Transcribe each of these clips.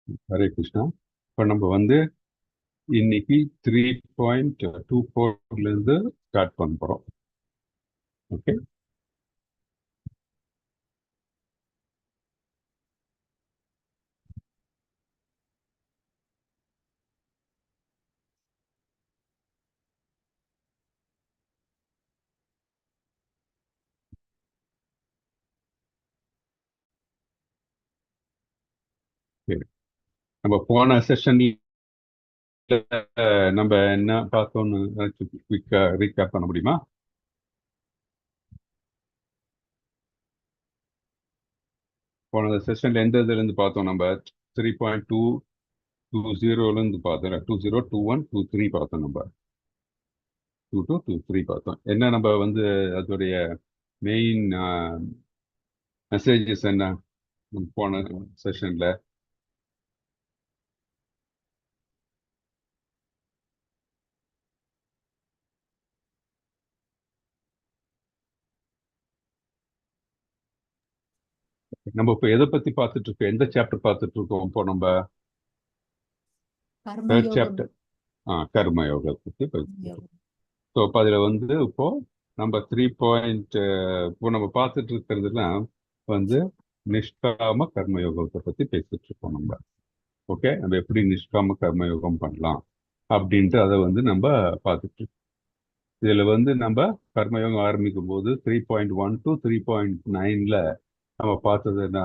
ஹரே கிருஷ்ணா. இப்போ நம்ம வந்து இன்னைக்கு 3.24 ஸ்டார்ட் பண்ண போகிறோம். ஓகே, சரி. நம்ம போன செஷன்ல நம்ம என்ன பார்த்தோம்னு குயிக்கா ரீகேப் பண்ண முடியுமா? போன செஷன்ல எந்த இதுல இருந்து பார்த்தோம்? நம்ம 3.220 பார்த்தோம். 2021 23 பார்த்தோம். நம்ம 2223 பார்த்தோம். என்ன நம்ம வந்து அதோடைய மெயின் மெசேஜஸ் என்ன போன செஷன்ல? நம்ம இப்போ எதை பத்தி பார்த்துட்டு இருக்கோம்? எந்த சாப்டர் பார்த்துட்டு இருக்கோம் இப்போ நம்ம? தேர்ட் கர்மயோகம். சாப்டர். கர்ம யோகத்தை பத்தி பேசிட்டு இருக்கோம். கர்மயோகம். ஸோ இப்போ அதில் வந்து இப்போ நம்ம 3 இப்போ நம்ம பார்த்துட்டு இருக்கிறதுலாம் வந்து நிஷ்காம கர்மயோகத்தை பத்தி பேசிட்டு இருக்கோம் நம்ம. ஓகே, நம்ம எப்படி நிஷ்காம கர்மயோகம் பண்ணலாம் அப்படின்ட்டு அதை வந்து நம்ம பார்த்துட்டு இருக்கோம். இதுல வந்து நம்ம கர்மயோகம் ஆரம்பிக்கும் போது 3.1 to 3.9 நம்ம பார்த்தது என்ன?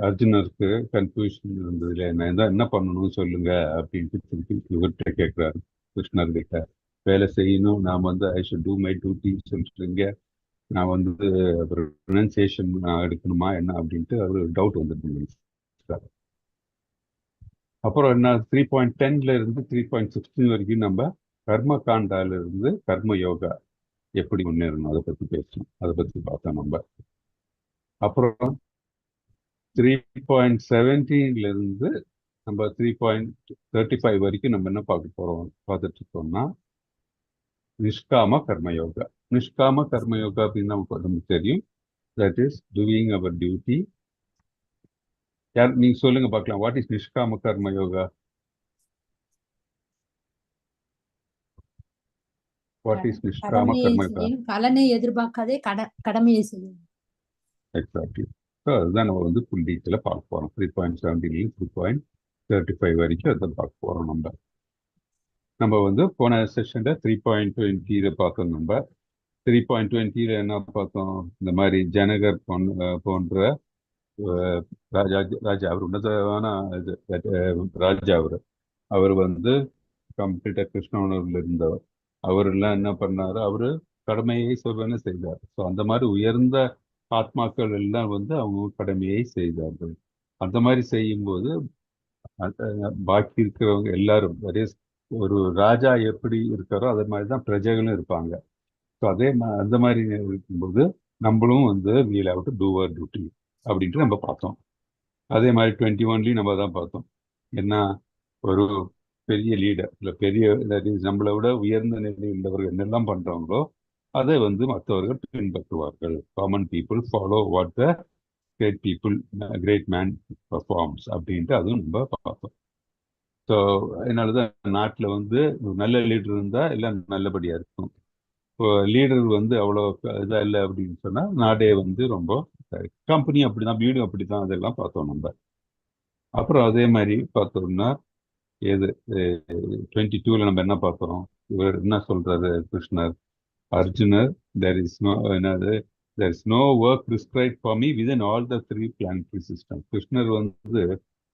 அர்ஜுனருக்கு கன்ஃபியூஷன் இருந்ததுல என்ன பண்ணணும்னு சொல்லுங்க அப்படின்ட்டு திருப்பி இவர்கிட்ட கேட்கிறாரு. கிருஷ்ணர் கிட்ட வேலை செய்யணும், நான் வந்து ஐ ஷுட் டூ மை டியூட்டின்னு சொல்லிட்டுருங்க, நான் வந்து ப்ரொனன்சியேஷன் நான் எடுக்கணுமா என்ன அப்படின்ட்டு அவர் டவுட் வந்துருக்கு. அப்புறம் என்ன 3.10 இருந்து 3.16 வரைக்கும் நம்ம கர்ம காண்டால இருந்து கர்ம யோகா எப்படி முன்னேறணும் அதை பத்தி பேசணும். அதை பத்தி பார்த்தோம் நம்ம. அப்புறம் 3.17 இருந்து நம்ம 3.35 வரைக்கும் நம்ம என்ன பார்க்க போறோம் பார்த்துட்டு இருக்கோம்னா நிஷ்காம கர்மயோகா. நிஷ்காம கர்மயோகா அப்படின்னு நமக்கு தெரியும். That is doing our duty. யார் நீங்க சொல்லுங்க பார்க்கலாம், what is nishkama karmayoga? What is nishkama கடமையை கர்மயோகா? செய்யும், பலனை எதிர்பார்க்காதே கடமையை செய்யும். எக்ஸாக்ட்லி. ஸோ அதுதான் நம்ம வந்து ஃபுல் டீட்டெயிலாக பார்க்க போறோம். 3.17 3.35 வரைக்கும் அதை பார்க்க போறோம் நம்ம. நம்ம வந்து போன செஷன்ல 3.20 பார்த்தோம். நம்ம 3.20 என்ன பார்த்தோம்? இந்த மாதிரி ஜனகர் போன்ற ராஜா ராஜா அவர் உன்னதமான ராஜா. அவர் வந்து கம்ப்ளீட்டா கிருஷ்ண உணர்வுல இருந்தவர். அவர் எல்லாம் என்ன பண்ணாரு? அவரு கடமையை சொல்வன செய்தார். ஸோ அந்த மாதிரி உயர்ந்த ஆத்மாக்கள் எல்லாம் வந்து அவங்க கடமையை செய்தார்கள். அந்த மாதிரி செய்யும்போது பாக்கி இருக்கிறவங்க எல்லாரும் ஒரு ராஜா எப்படி இருக்காரோ அதே மாதிரி தான் பிரஜைகளும் இருப்பாங்க. ஸோ அந்த மாதிரி இருக்கும்போது நம்மளும் வந்து we'll have to do our duty அப்படின்ட்டு நம்ம பார்த்தோம். அதே மாதிரி 21 நம்ம தான் பார்த்தோம். என்ன, ஒரு பெரிய லீடர் இல்லை பெரிய that is நம்மளை விட உயர்ந்த நிலையில் உள்ளவர்கள் என்னெல்லாம் பண்றாங்களோ அதை வந்து மற்றவர்கள் பின்பற்றுவார்கள். Common people follow what the great people great man performs அப்படின்ட்டு அதுவும் நம்ம பார்த்தோம். ஸோ அதனாலதான் நாட்டில் வந்து ஒரு நல்ல லீடர் இருந்தா எல்லாம் நல்லபடியா இருக்கும். இப்போ லீடர் வந்து அவ்வளோ இதா இல்லை அப்படின்னு சொன்னா நாடே வந்து ரொம்ப கம்பெனி அப்படிதான், வீடும் அப்படிதான், அதெல்லாம் பார்த்தோம் நம்ம. அப்புறம் அதே மாதிரி பார்த்தோம்னா எது 22 நம்ம என்ன பார்த்தோம்? இவர் என்ன சொல்றாரு கிருஷ்ணர்? அர்ஜுனர், தேர் இஸ் நோ என்னது, there is no work prescribe for me within all the 3 planetary system. கிருஷ்ணர் வந்து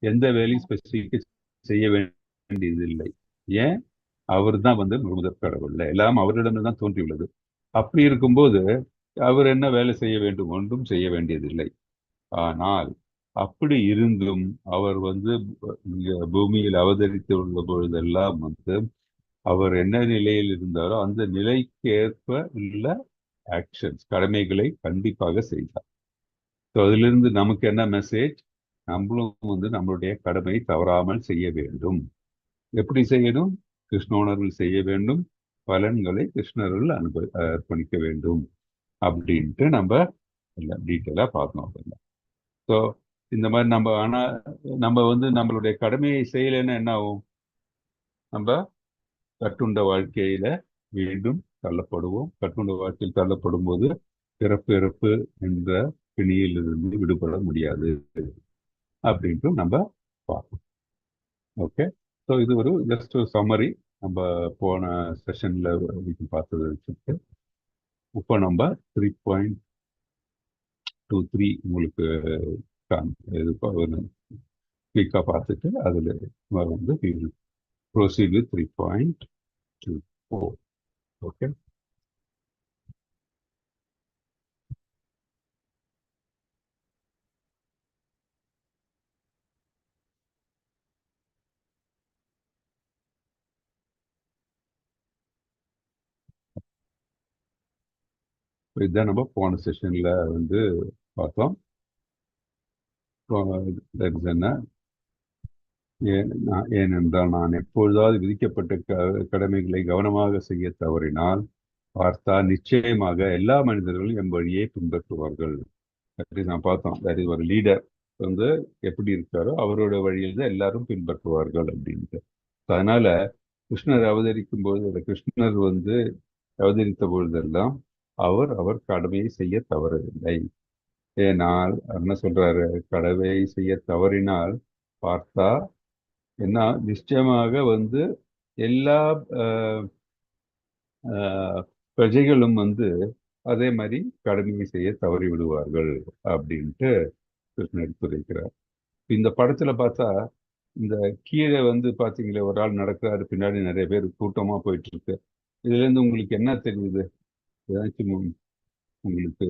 எந்த வேலையும் ஸ்பெசிஃபிக் செய்ய வேண்டியது இல்லை. ஏன்? அவர் தான் வந்து முதற் கடவுள், எல்லாம் அவரிடமே தான் தோன்றியுள்ளது. அப்படி இருக்கும்போது அவர் என்ன வேலை செய்ய வேண்டும்? ஒன்றும் செய்ய வேண்டியதில்லை. ஆனால் அப்படி இருந்தும் அவர் வந்து இங்க பூமியில் அவதரித்து உள்ள பொழுதெல்லாம் வந்து அவர் என்ன நிலையில் இருந்தாரோ அந்த நிலைக்கு ஏற்ப உள்ள ஆக்ஷன்ஸ் கடமைகளை கண்டிப்பாக செய்தார். ஸோ அதிலிருந்து நமக்கு என்ன மெசேஜ்? நம்மளும் வந்து நம்மளுடைய கடமை தவறாமல் செய்ய வேண்டும். எப்படி செய்யணும்? கிருஷ்ண உணர்வில் செய்ய வேண்டும், பலன்களை கிருஷ்ணர்கள் அர்ப்பணிக்க வேண்டும் அப்படின்ட்டு நம்ம டீட்டெயிலாக பார்க்கணும். ஸோ இந்த மாதிரி நம்ம ஆனா நம்ம வந்து நம்மளுடைய கடமையை செய்யலைன்னா என்ன ஆகும்? நம்ம கட்டுண்ட வாழ்க்கையில மீண்டும் தள்ளப்படுவோம். கட்டுண்ட வாழ்க்கையில் தள்ளப்படும் போது பிறப்பு இறப்பு என்ற பிணியிலிருந்து விடுபட முடியாது அப்படின்ட்டு நம்ம பார்ப்போம். ஓகே, ஸோ இது ஒரு ஜஸ்ட் ஒரு சம்மரி. நம்ம போன செஷன்ல பார்த்தது வச்சுட்டு இப்போ நம்ம 3.23 உங்களுக்கு குயிக்காக பார்த்துட்டு அதில் வந்து ப்ரொசீட் வித் 3.24. ஓகே, இதுதான் நம்ம போன செஷன்ல வந்து பார்த்தோம். என்ன ஏனென்றால் நான் எப்பொழுதாவது விதிக்கப்பட்ட கடமைகளை கவனமாக செய்ய தவறினால் பார்த்தால் நிச்சயமாக எல்லா மனிதர்களும் என் வழியை பின்பற்றுவார்கள். நான் பார்த்தோம், ஒரு லீடர் வந்து எப்படி இருக்காரோ அவரோட வழியில் தான் எல்லாரும் பின்பற்றுவார்கள் அப்படின்ட்டு. அதனால கிருஷ்ணர் அவதரிக்கும் பொழுது கிருஷ்ணர் வந்து அவதரித்த பொழுதெல்லாம் அவர் கடமையை செய்ய தவறவில்லை. ஏனால் என்ன சொல்றாரு? கடமையை செய்ய தவறினால் பார்த்தா என்ன நிச்சயமாக வந்து எல்லா பிரஜைகளும் வந்து அதே மாதிரி கடமையை செய்ய தவறி விடுவார்கள் அப்படின்ட்டு கிருஷ்ணன் எடுத்துரைக்கிறார். இந்த படத்துல பார்த்தா இந்த கீழே வந்து பாத்தீங்களா, ஒரு ஆள் நடக்கிறாரு, பின்னாடி நிறைய பேர் கூட்டமா போயிட்டு இருக்கு. இதுல இருந்து உங்களுக்கு என்ன தெரியுது? ஏதாச்சும் உங்களுக்கு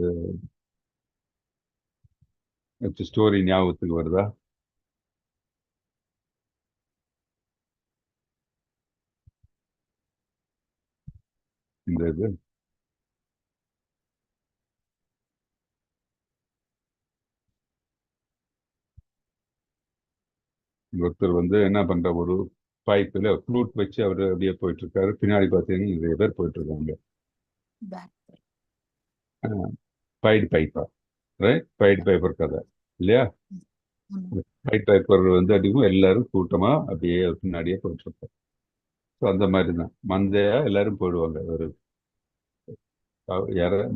ஸ்டோரி ஞாபகத்துக்கு வருதா? இந்த இது ஒருத்தர் வந்து என்ன பண்ற, ஒரு பைப்புல ஃப்ளூட் வச்சு அவர் அப்படியே போயிட்டு இருக்காரு. பின்னாடி பார்த்தீங்கன்னா நிறைய பேர் போயிட்டு இருக்காங்க. Baidu piper, right? Baidu piper கதை இல்லையா? பைடு பைப்பர் வந்து அடிக்கும், எல்லாரும் கூட்டமா அப்படியே பின்னாடியே போயிட்டு இருப்பாங்க. ஸோ அந்த மாதிரி தான் மந்தையா எல்லாரும் போயிடுவாங்க. ஒரு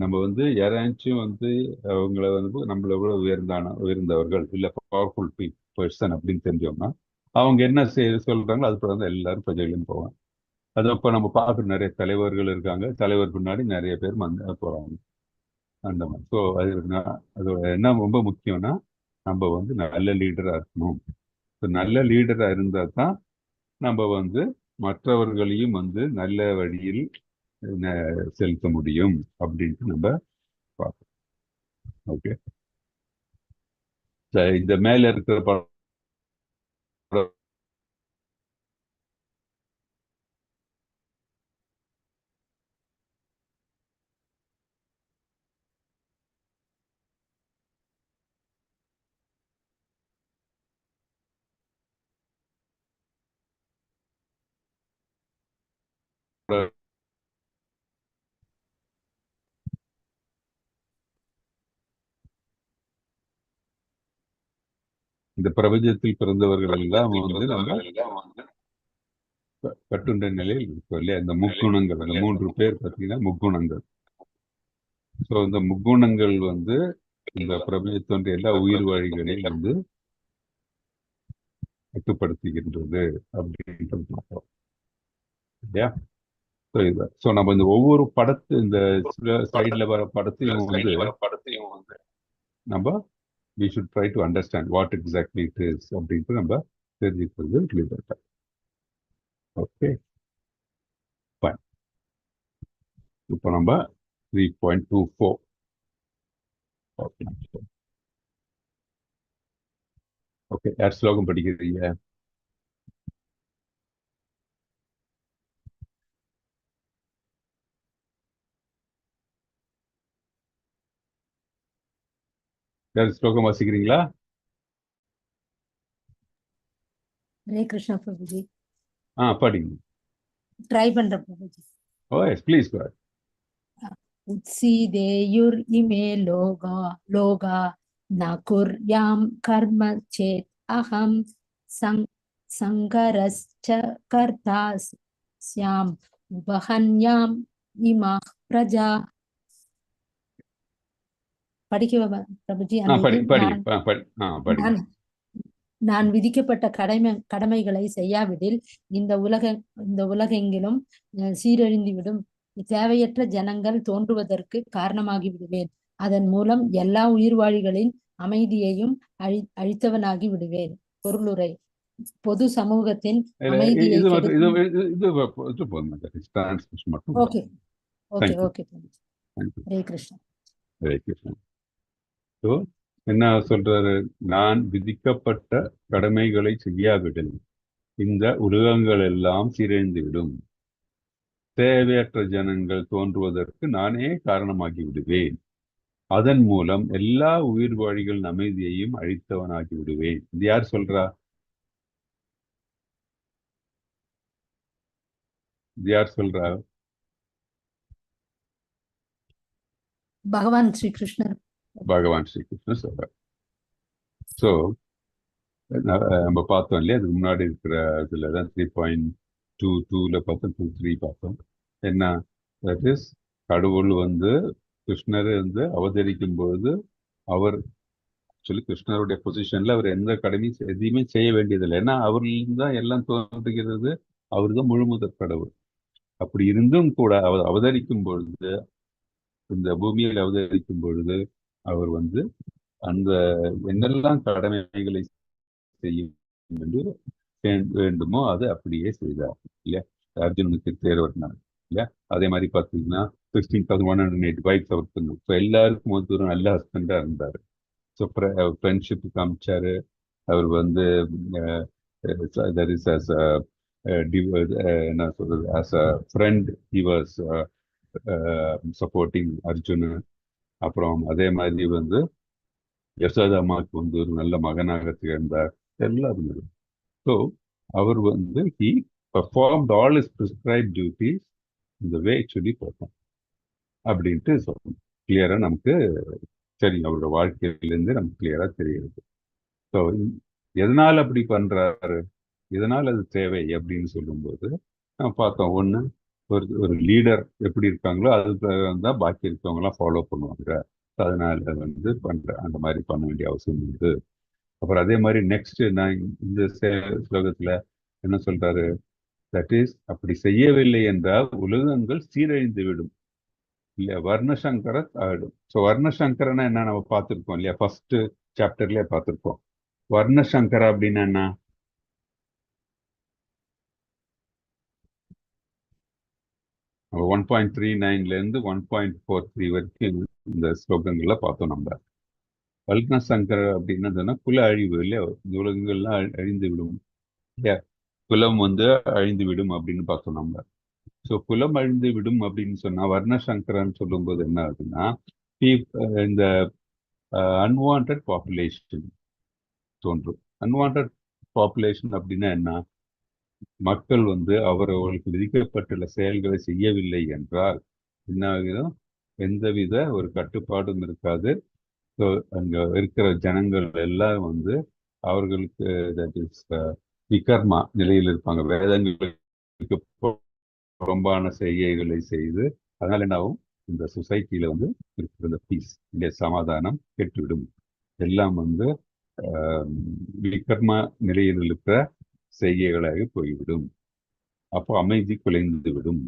நம்ம வந்து யாராச்சும் வந்து அவங்கள வந்து நம்மளை விட உயர்ந்தவர்கள் இல்லை பவர்ஃபுல் பர்சன் அப்படின்னு தெரிஞ்சோம்னா அவங்க என்ன சொல்றாங்களோ அது பிறகு எல்லாரும் பிரஜைகளும் போவாங்க. அது இப்போ நம்ம பார்க்குற நிறைய தலைவர்கள் இருக்காங்க, தலைவர் பின்னாடி நிறைய பேர் போறாங்க அந்த மாதிரி. ஸோ அதோட என்ன ரொம்ப முக்கியம்னா நம்ம வந்து நல்ல லீடரா இருக்கணும். நல்ல லீடரா இருந்தா தான் நம்ம வந்து மற்றவர்களையும் வந்து நல்ல வழியில் செலுத்த முடியும் அப்படின்ட்டு நம்ம பார்ப்போம். ஓகே, இந்த மேல இருக்கிற படம் இந்த பிரபஞ்சத்தில் பிறந்தவர்கள் எல்லாம் வந்து நம்ம கட்டுண்ட நிலையில் இருக்கும் இல்லையா? இந்த முக்குணங்கள், அந்த 3 பேர் பார்த்தீங்கன்னா முக்குணங்கள். ஸோ இந்த முக்குணங்கள் வந்து இந்த பிரபஞ்சத்தோன்ற எல்லா உயிர் வாழிகளையும் வந்து கட்டுப்படுத்துகின்றது அப்படின்றது பார்ப்போம் இல்லையா? ஸோ நம்ம இந்த ஒவ்வொரு இந்த சைட்ல வர படத்தையும் வந்து நம்ம we should try to understand what exactly it is அப்படின்ட்டு நம்ம தெரிஞ்சுக்கிறது really better. Okay, fine. இப்போ நம்ம 3.24. ஓகே ஓகே, யார் ஸ்லோகம் படிக்கிறீங்க? யார் ஸ்லோகம் வாசிக்கிறீங்களா? ஹரே கிருஷ்ணா பிரபுஜி. படிங்க. ட்ரை பண்ற பிரபுஜி. ஓ எஸ், ப்ளீஸ் கோ அஹெட். உத்சீதேயுர் இமே லோகா லோகா न कुर्यां कर्म चेत् अहं सङ्गरश्च कर्ता स्याम् उपहन्याम् इमाः प्रजा. படிக்கவா பிரபுஜி? அந்த இது படிங்க. நான் விதிக்கப்பட்ட கடமைகளை செய்யாவிடில் இந்த உலகெங்கிலும் சீரழிந்துவிடும். தேவையற்ற ஜனங்கள் தோன்றுவதற்கு காரணமாகி விடுவேன். அதன் மூலம் எல்லா உயிர்வாழிகளின் அமைதியையும் அழித்தவனாகி விடுவேன். பொருளுரை: பொது சமூகத்தின் அமைதியை okay okay okay. Hare Krishna. Hare Krishna. So என்ன சொல்றாரு? நான் விதிக்கப்பட்ட கடமைகளை செய்யாவிடில் இந்த உலகங்கள் எல்லாம் சீரழிந்து விடும். தேவையற்ற ஜனங்கள் தோன்றுவதற்கு நானே காரணமாகி விடுவேன். அதன் மூலம் எல்லா உயிர் வாழிகளின் அமைதியையும் அழித்தவனாகி விடுவேன். இது யார் சொல்றா? பகவான் ஸ்ரீகிருஷ்ணர். பகவான் ஸ்ரீகிருஷ்ணர் சொல்றார். ஸோ நம்ம பார்த்தோம் இல்லையா, அதுக்கு முன்னாடி இருக்கிற இதுல தான் 3.22 பார்த்தோம், 2.3 பார்த்தோம். என்ன தட் இஸ், கடவுள் கிருஷ்ணர் அவதரிக்கும் பொழுது அவர் ஆக்சுவலி கிருஷ்ணருடைய பொசிஷன்ல அவர் எந்த கடமையும் எதையுமே செய்ய வேண்டியதில்லை. ஏன்னா அவர்லேருந்து தான் எல்லாம் தோன்றுகிறது. அவர் தான் முழுமுதற் கடவுள். அப்படி இருந்தும் கூட அவர் அவதரிக்கும் பொழுது, இந்த பூமியில் அவதரிக்கும் பொழுது அவர் அந்த என்னெல்லாம் கடமைகளை செய்யும் என்று வேண்டுமோ அது அப்படியே செய்தார் இல்லையா. அர்ஜுனனுக்கு தேர்வர்னார் இல்லையா. அதே மாதிரி பார்த்தீங்கன்னா 16,108 வைஃப்ஸ் அவருக்கு இருந்தது. ஸோ எல்லாருக்கும் ஒரு நல்ல ஹஸ்பண்டா இருந்தார். So friendship காமிச்சாரு. அவர் என்ன சொல்றது, as a friend he was supporting Arjun. அப்புறம் அதே மாதிரி யசோதா அம்மாவுக்கு ஒரு நல்ல மகனாக திகழ்ந்தார். எல்லாம் இருந்தது. ஸோ அவர் he performed all his prescribed duties in the way it should be performed அப்படின்ட்டு சொல்லணும். கிளியரா நமக்கு தெரியும், அவரோட வாழ்க்கையிலேருந்து நமக்கு கிளியரா தெரியுது. ஸோ எதனால அப்படி பண்றாரு, எதனால அது தேவை அப்படின்னு சொல்லும்போது நம்ம பார்த்தோம். ஒன்று, ஒரு லீடர் எப்படி இருக்காங்களோ அதுக்கு தான் பாக்கி இருக்கவங்கலாம் ஃபாலோ பண்ணுவாங்க. அதனால பண்ற அந்த மாதிரி பண்ண வேண்டிய அவசியம் உண்டு. அப்புறம் அதே மாதிரி நெக்ஸ்ட் நான் இந்த ஸ்லோகத்துல என்ன சொல்றாரு, தட் இஸ் அப்படி செய்யவில்லை என்றால் உலகங்கள் சீரழிந்து விடும் இல்லையா, வர்ணசங்கர ஆயிடும். ஸோ வர்ணசங்கரனா என்ன நம்ம பார்த்துருக்கோம் இல்லையா, ஃபர்ஸ்ட் சாப்டர்லயே பார்த்துருக்கோம். வர்ணசங்கரா அப்படின்னா என்ன? நம்ம 1.39 1.43 வரைக்கும் இந்த ஸ்லோகங்கள்ல பார்த்தோம். நம்ம வர்ணசங்கர அப்படின்னா குல அழிவு இல்லையா, உலகங்கள்லாம் அழிந்து விடும் இல்லையா, குலம் அழிந்து விடும் அப்படின்னு பார்த்தோம் நம்ம. ஸோ குலம் அழிந்து விடும் அப்படின்னு சொன்னா வர்ணசங்கரன் சொல்லும்போது என்ன ஆகுதுன்னா, இந்த அன்வான்ட் பாப்புலேஷன் தோன்றும். அன்வான்ட் பாப்புலேஷன் அப்படின்னா என்ன? மக்கள் அவர்களுக்கு விதிக்கப்பட்டுள்ள செயல்களை செய்யவில்லை என்றால் என்ன ஆகிடும், எந்தவித ஒரு கட்டுப்பாடும் இருக்காது. ஸோ அங்க இருக்கிற ஜனங்கள் எல்லாம் அவர்களுக்கு தட் இஸ் விகர்மா நிலையில் இருப்பாங்க. வேதங்களுக்கு புறம்பான செய்கைகளை செய்து அதனால என்ன ஆகும், இந்த சொசைட்டியில இருக்கிற இந்த பீஸ் இந்த சமாதானம் கெட்டுவிடும். எல்லாம் விகர்மா நிலையில் இருக்கிற செய்கைகளாக போய்விடும். அப்போ அமைதி குலைந்து விடும்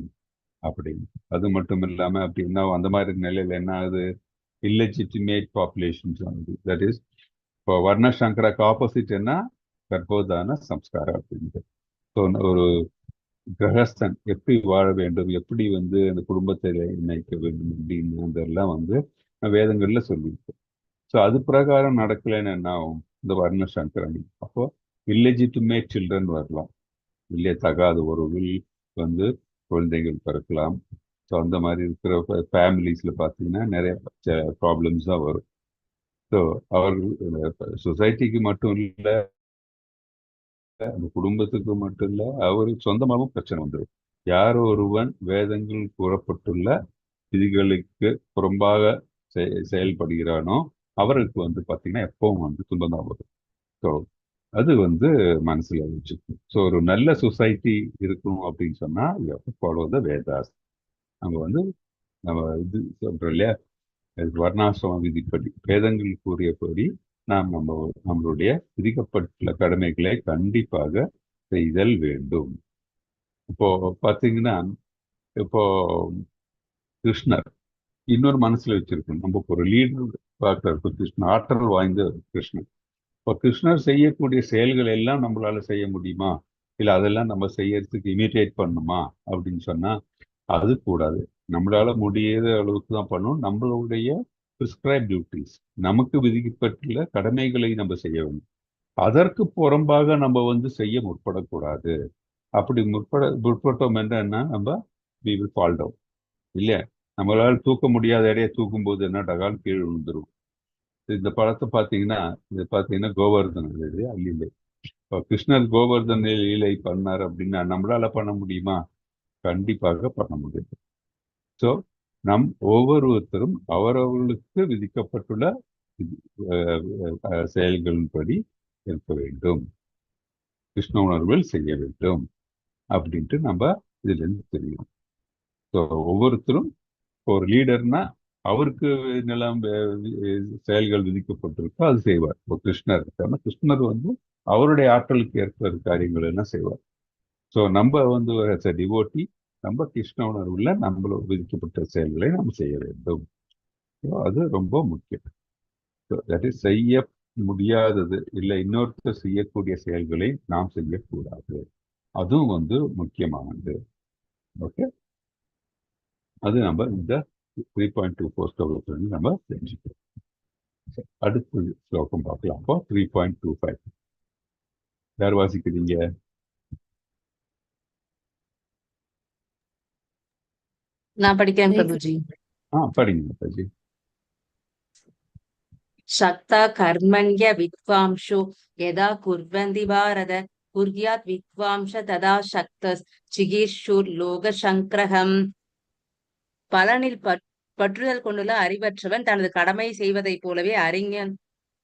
அப்படின்னு. அது மட்டும் இல்லாம அப்படின்னா அந்த மாதிரி நிலையில என்ன ஆகுது, இல்லெஜிட்டிமேட் பாப்புலேஷன்ஸ் ஆகுது. தட் இஸ் இப்போ வர்ணசங்கராக்கு ஆப்போசிட் என்ன, கர்ப்போதான சம்ஸ்காரம் அப்படின்ட்டு. ஸோ ஒரு கிரகஸ்தன் எப்படி வாழ வேண்டும், எப்படி அந்த குடும்பத்தை நினைக்க வேண்டும் அப்படின்னு அதெல்லாம் வேதங்கள்ல சொல்லியிருக்கு. ஸோ அது பிரகாரம் நடக்கலைன்னு என்ன ஆகும், இந்த வர்ணசங்கரன். அப்போ இல்லெஜிட்டிமேட் சில்ட்ரன் வரலாம் இல்லையே, தகாத உறவில் குழந்தைகள் பிறக்கலாம். ஸோ அந்த மாதிரி இருக்கிற ஃபேமிலிஸ்ல பார்த்தீங்கன்னா நிறைய ப்ராப்ளம்ஸ் தான் வரும். ஸோ அவர்கள் சொசைட்டிக்கு மட்டும் இல்லை, அந்த குடும்பத்துக்கு மட்டும் இல்லை, அவருக்கு சொந்தமாகவும் பிரச்சனை வந்துடும். யார் ஒருவன் வேதங்கள் கூறப்பட்டுள்ள விதிகளுக்கு புறம்பாக செயல்படுகிறானோ அவருக்கு வந்து பார்த்தீங்கன்னா எப்பவும் வந்து துன்பம் தான் வரும். ஸோ அது வந்து மனசுல வச்சுக்கணும். ஸோ ஒரு நல்ல சொசைட்டி இருக்கணும் அப்படின்னு சொன்னா ஃபாலோ த வேதாஸ். நம்ம வந்து நம்ம இது சொல்றோம் இல்லையா, வர்ணாசிரம விதிப்படி வேதங்கள் கூறியபடி நம்மளுடைய விதிக்கப்பட்டுள்ள கடமைகளை கண்டிப்பாக செய்தல் வேண்டும். இப்போ பாத்தீங்கன்னா, இப்போ கிருஷ்ணர் இன்னொரு மனசுல வச்சிருக்கணும். நம்ம ஒரு லீடர் பார்க்கறப்ப கிருஷ்ணர் ஆற்றல் வாய்ந்த கிருஷ்ணர். இப்போ கிருஷ்ணர் செய்யக்கூடிய செயல்கள் எல்லாம் நம்மளால செய்ய முடியுமா, இல்ல அதெல்லாம் நம்ம செய்யறதுக்கு இமிட்டேட் பண்ணுமா அப்படின்னு சொன்னா அது கூடாது. நம்மளால முடியாத அளவுக்கு தான் பண்ணணும். நம்மளுடைய பிரிஸ்கிரைப் டியூட்டிஸ், நமக்கு விதிக்கப்பட்டுள்ள கடமைகளை நம்ம செய்ய வேண்டும். அதற்கு புறம்பாக நம்ம வந்து செய்ய முற்படக்கூடாது. அப்படி முற்பட்டோம் என்றா நம்ம we will fall down. இல்லையா? நம்மளால தூக்க முடியாத எடையை தூக்கும் போது என்ன டகால் கீழே விழுந்துரும். இந்த படத்தை பார்த்தீங்கன்னா, இது பார்த்தீங்கன்னா கோவர்தன லீலை. இப்போ கிருஷ்ணர் கோவர்தன லீலை பண்ணார் அப்படின்னா நம்மளால பண்ண முடியுமா? கண்டிப்பாக பண்ண முடியும். ஸோ ஒவ்வொருத்தரும் அவரவர்களுக்கு விதிக்கப்பட்டுள்ள செயல்களின்படி இருக்க வேண்டும், கிருஷ்ண உணர்வில் செய்ய வேண்டும் அப்படின்ட்டு நம்ம இதுல இருந்து தெரியும். ஸோ ஒவ்வொருத்தரும் ஒரு லீடர்னா அவருக்கு நிலம் செயல்கள் விதிக்கப்பட்டிருக்கோ அது செய்வார். இப்போ கிருஷ்ணர் இருக்காருன்னா கிருஷ்ணர் வந்து அவருடைய ஆற்றலுக்கு ஏற்ப காரியங்கள் எல்லாம் செய்வார். ஸோ நம்ம வந்து டிவோட்டி நம்ம கிருஷ்ண உணர்வுல நம்மள விதிக்கப்பட்ட செயல்களை நம்ம செய்ய வேண்டும். அது ரொம்ப முக்கியம். தட் இஸ் செய்ய முடியாதது இல்லை இன்னொருத்தர் செய்யக்கூடிய செயல்களை நாம் செய்யக்கூடாது. அதுவும் வந்து முக்கியமானது. ஓகே, அது நம்ம இந்த 3.24 ஸ்லோகத்துல நம்ம தெரிஞ்சுக்கிறோம். அடுத்த ஸ்லோகம் பார்க்கலாம். அப்போ 3.25 யார் வாசிக்கிறீங்க? நான் படிக்கிறேன் பிரபுஜி. படிங்க மாதாஜி. சக்தா கர்மண்ய வித்வாம்சோ யதா குர்வந்தி பாரத குர்யாத் வித்வாம்ச ததா சக்தஸ் சிகீர்ஷுர் லோக சங்கிரகம். பலனில் பற்றுதல் கொண்டுள்ள அறிவற்றவன் தனது கடமை செய்வதைப் போலவே அறிஞன்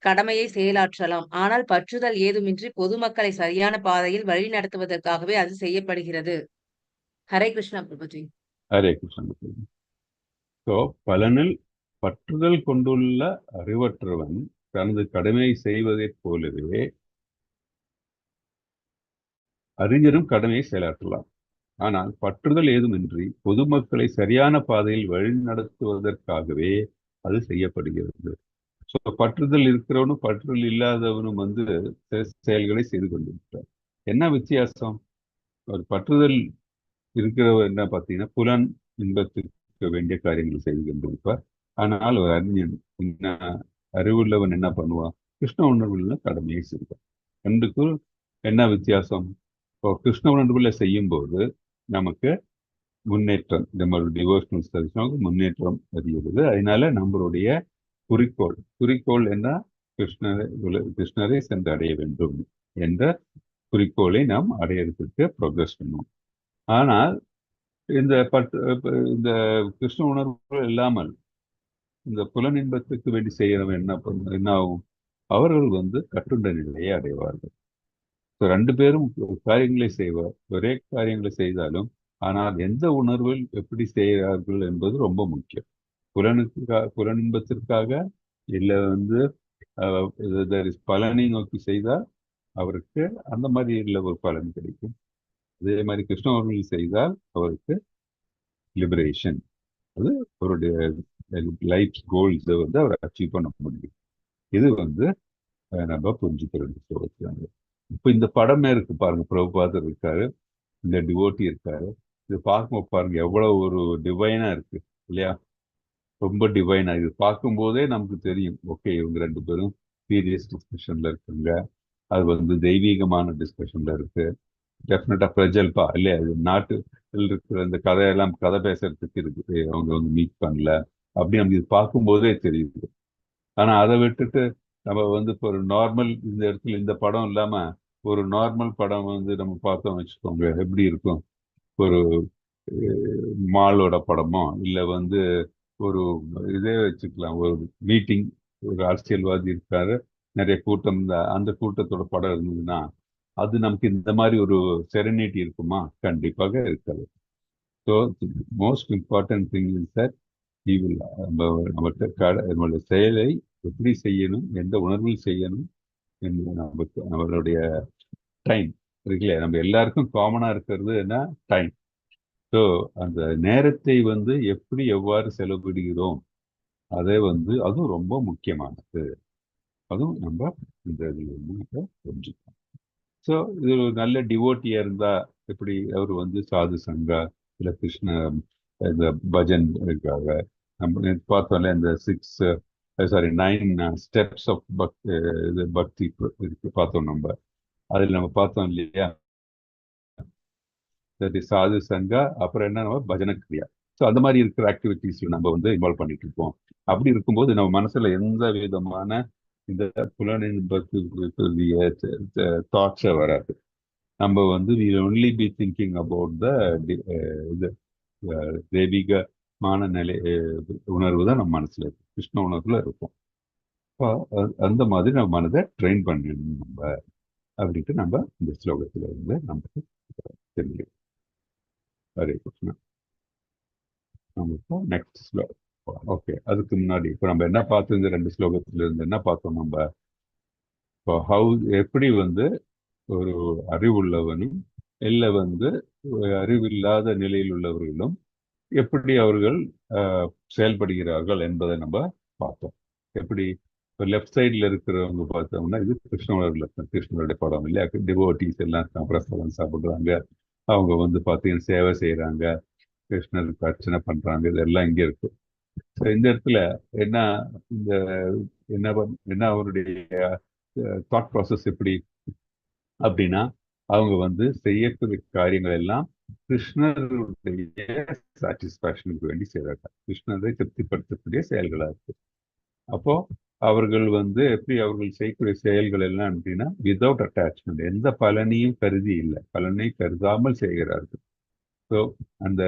கடமையை செயலாற்றலாம். ஆனால் பற்றுதல் ஏதுமின்றி பொதுமக்களை சரியான பாதையில் வழி நடத்துவதற்காகவே அது செய்யப்படுகிறது. ஹரே கிருஷ்ணா பிரபுஜி. ஹரே கிருஷ்ணா. ஸோ பலனில் பற்றுதல் கொண்டுள்ள அறிவற்றவன் தனது கடமையை செய்வதைப் போலவே அறிஞரும் கடமையை செயலாற்றலாம். ஆனால் பற்றுதல் ஏதுமின்றி பொதுமக்களை சரியான பாதையில் வழிநடத்துவதற்காகவே அது செய்யப்படுகிறது. ஸோ பற்றுதல் இருக்கிறவனும் பற்றுதல் இல்லாதவனும் வந்து செயல்களை செய்து கொண்டிருக்கிறார். என்ன வித்தியாசம்? ஒரு பற்றுதல் இருக்கிறவர் என்ன பார்த்தீங்கன்னா புலன் இன்பத்திற்கு வேண்டிய காரியங்களை செய்து கொண்டிருப்பார். ஆனால் ஒரு அறிஞன் என்ன அறிவுள்ளவன் என்ன பண்ணுவான்? கிருஷ்ண உணர்வுள்ள கடமையை செய்வார். ரெண்டுக்கும் என்ன வித்தியாசம்? இப்போ கிருஷ்ண உணர்வுல செய்யும் போது நமக்கு முன்னேற்றம், நம்மளுடைய டிவோஷனல் சர்வீஸ் முன்னேற்றம் வருகிறது. அதனால நம்மளுடைய குறிக்கோள் என்ன? கிருஷ்ணரை சென்று அடைய வேண்டும் என்ற குறிக்கோளை நாம் அடையறதுக்கு ப்ரோக்ரஸ் பண்ணுவோம். ஆனால் இந்த கிருஷ்ண உணர்வு இல்லாமல் இந்த புலனின்பத்துக்கு வேண்டி செய்யறவன் என்ன ஆகும்? அவர்கள் வந்து கட்டுண்ட நிலையை அடைவார்கள். ரெண்டு பேரும் காரியங்களை செய்வார், ஒரே காரியங்களை செய்தாலும் ஆனால் எந்த உணர்வில் எப்படி செய்கிறார்கள் என்பது ரொம்ப முக்கியம். புலனின்பத்திற்காக இல்லை வந்து பலனை நோக்கி செய்தால் அவருக்கு அந்த மாதிரி இல்லை ஒரு பலன் கிடைக்கும். அதே மாதிரி கிருஷ்ண உணர்வில் செய்தால் அவருக்கு லிபரேஷன், அது அவருடைய லைஃப் கோல்ஸை வந்து அவர் அச்சீவ் பண்ண முடியும். இது வந்து நம்ம புரிஞ்சுக்கிறது. இப்போ இந்த படமே இருக்கு பாருங்க, பிரபுபாதர் இருக்காரு, இந்த டிவோட்டி இருக்காரு. இது பார்க்கும் பாருங்க எவ்வளவு ஒரு டிவைனா இருக்கு இல்லையா? ரொம்ப டிவைனா. இது பார்க்கும்போதே நமக்கு தெரியும், ஓகே இவங்க ரெண்டு பேரும் சீரியஸ் டிஸ்கஷன்ல இருக்குங்க. அது வந்து தெய்வீகமான டிஸ்கஷன்ல இருக்கு. டெஃபினட்டா பிரஜல்பா இல்லையா? அது நாட்டில் இருக்கிற இந்த கதையெல்லாம் கதை பேசுறதுக்கு இருக்கு, அவங்க வந்து மீட் பண்ணல அப்படி நமக்கு இது பார்க்கும்போதே தெரியுது. ஆனா அதை விட்டுட்டு நம்ம வந்து இப்போ ஒரு நார்மல் இந்த இடத்துல இந்த படம் இல்லாம ஒரு நார்மல் படம் வந்து நம்ம பார்த்தோம் வச்சுக்கோங்க, எப்படி இருக்கும்? ஒரு மாலோட படமோ இல்லை வந்து ஒரு இதே வச்சுக்கலாம், ஒரு மீட்டிங் ஒரு அரசியல்வாதி இருக்காரு, நிறைய கூட்டம், அந்த கூட்டத்தோட படம் இருந்ததுன்னா அது நமக்கு இந்த மாதிரி ஒரு செரனிட்டி இருக்குமா? கண்டிப்பாக இருக்காது. So most important thing is that நம்மளுடைய செயலை எப்படி செய்யணும், எந்த உணர்வில் செய்யணும், நமக்கு நம்மளுடைய டைம் இருக்குல்ல, நம்ம எல்லாருக்கும் காமனா இருக்கிறது என்ன? டைம். ஸோ அந்த நேரத்தை வந்து எப்படி எவ்வாறு செலவிடுகிறோம், அதை வந்து அதுவும் ரொம்ப முக்கியமானது. அதுவும் நம்ம இந்த இதுல வந்து புரிஞ்சுக்கணும். ஸோ இது ஒரு நல்ல டிவோட்டியா இருந்தா எப்படி அவர் வந்து சாது சங்கா இல்ல கிருஷ்ண இந்த பஜன் இருக்காங்க. நம்ம பார்த்தோம்ல இந்த 9 ஸ்டெப்ஸ் ஆஃப் பக்தி இருக்கு பார்த்தோம். நம்ம அதில் நம்ம பார்த்தோம் இல்லையா, சாது சங்கா, அப்புறம் என்ன, நம்ம பஜன கிரியா. ஸோ அந்த மாதிரி இருக்கிற ஆக்டிவிட்டீஸ்ல நம்ம வந்து இன்வால்வ் பண்ணிட்டு இருப்போம். அப்படி இருக்கும்போது நம்ம மனசுல எந்த விதமான இந்த புலனின்பத்துக்குரிய தாட்ஸே வராது. நம்ம வந்து we will only be thinking about இது தெய்வீகமான நிலை உணர்வு தான் நம்ம மனசுல இருக்கும், கிருஷ்ண உணர்வுல இருக்கும். அந்த மாதிரி நம்ம மனதை ட்ரெயின் பண்ணணும் நம்ம அப்படின்ட்டு நம்ம இந்த ஸ்லோகத்துல இருந்து நமக்கு தெரியும். ஹரே கிருஷ்ணா. நம்ம இப்போ நெக்ஸ்ட் ஸ்லோகம். ஓகே, அதுக்கு முன்னாடி இப்போ நம்ம என்ன பார்த்தோம், இந்த 2 ஸ்லோகத்துல இருந்து என்ன பார்த்தோம் நம்ம? இப்போ எப்படி வந்து ஒரு அறிவுள்ளவனும் இல்லை வந்து அறிவில்லாத நிலையில் உள்ளவர்களும் எப்படி அவர்கள் செயல்படுகிறார்கள் என்பதை நம்ம பார்த்தோம். எப்படி இப்போ லெஃப்ட் சைடில் இருக்கிறவங்க பார்த்தோம்னா இது கிருஷ்ணனுடைய படம் இல்லையா? டிவோட்டிஸ் எல்லாம் இருக்காங்க, பிரசாதம் சாப்பிடுறாங்க, அவங்க வந்து பார்த்தீங்கன்னா சேவை செய்யறாங்க, கிருஷ்ணருக்கு அர்ச்சனை பண்றாங்க, இதெல்லாம் இங்கே இருக்கு. ஸோ இந்த இடத்துல என்ன, இந்த என்ன அவருடைய தாட் ப்ராசஸ் எப்படி அப்படின்னா, அவங்க வந்து செய்யக்கூடிய காரியங்கள் எல்லாம் கிருஷ்ணருடைய சாட்டிஸ்பாக்சனுக்கு வேண்டி செய்யறாங்க, கிருஷ்ணரை திருப்திப்படுத்தக்கூடிய செயல்களா இருக்கு. அப்போ அவர்கள் வந்து எப்படி அவர்கள் செய்யக்கூடிய செயல்கள் எல்லாம் அப்படின்னா வித்தவுட் அட்டாச்மெண்ட், எந்த பலனையும் கருதி இல்லை, பலனை கருதாமல் செய்கிறார்கள். ஸோ அந்த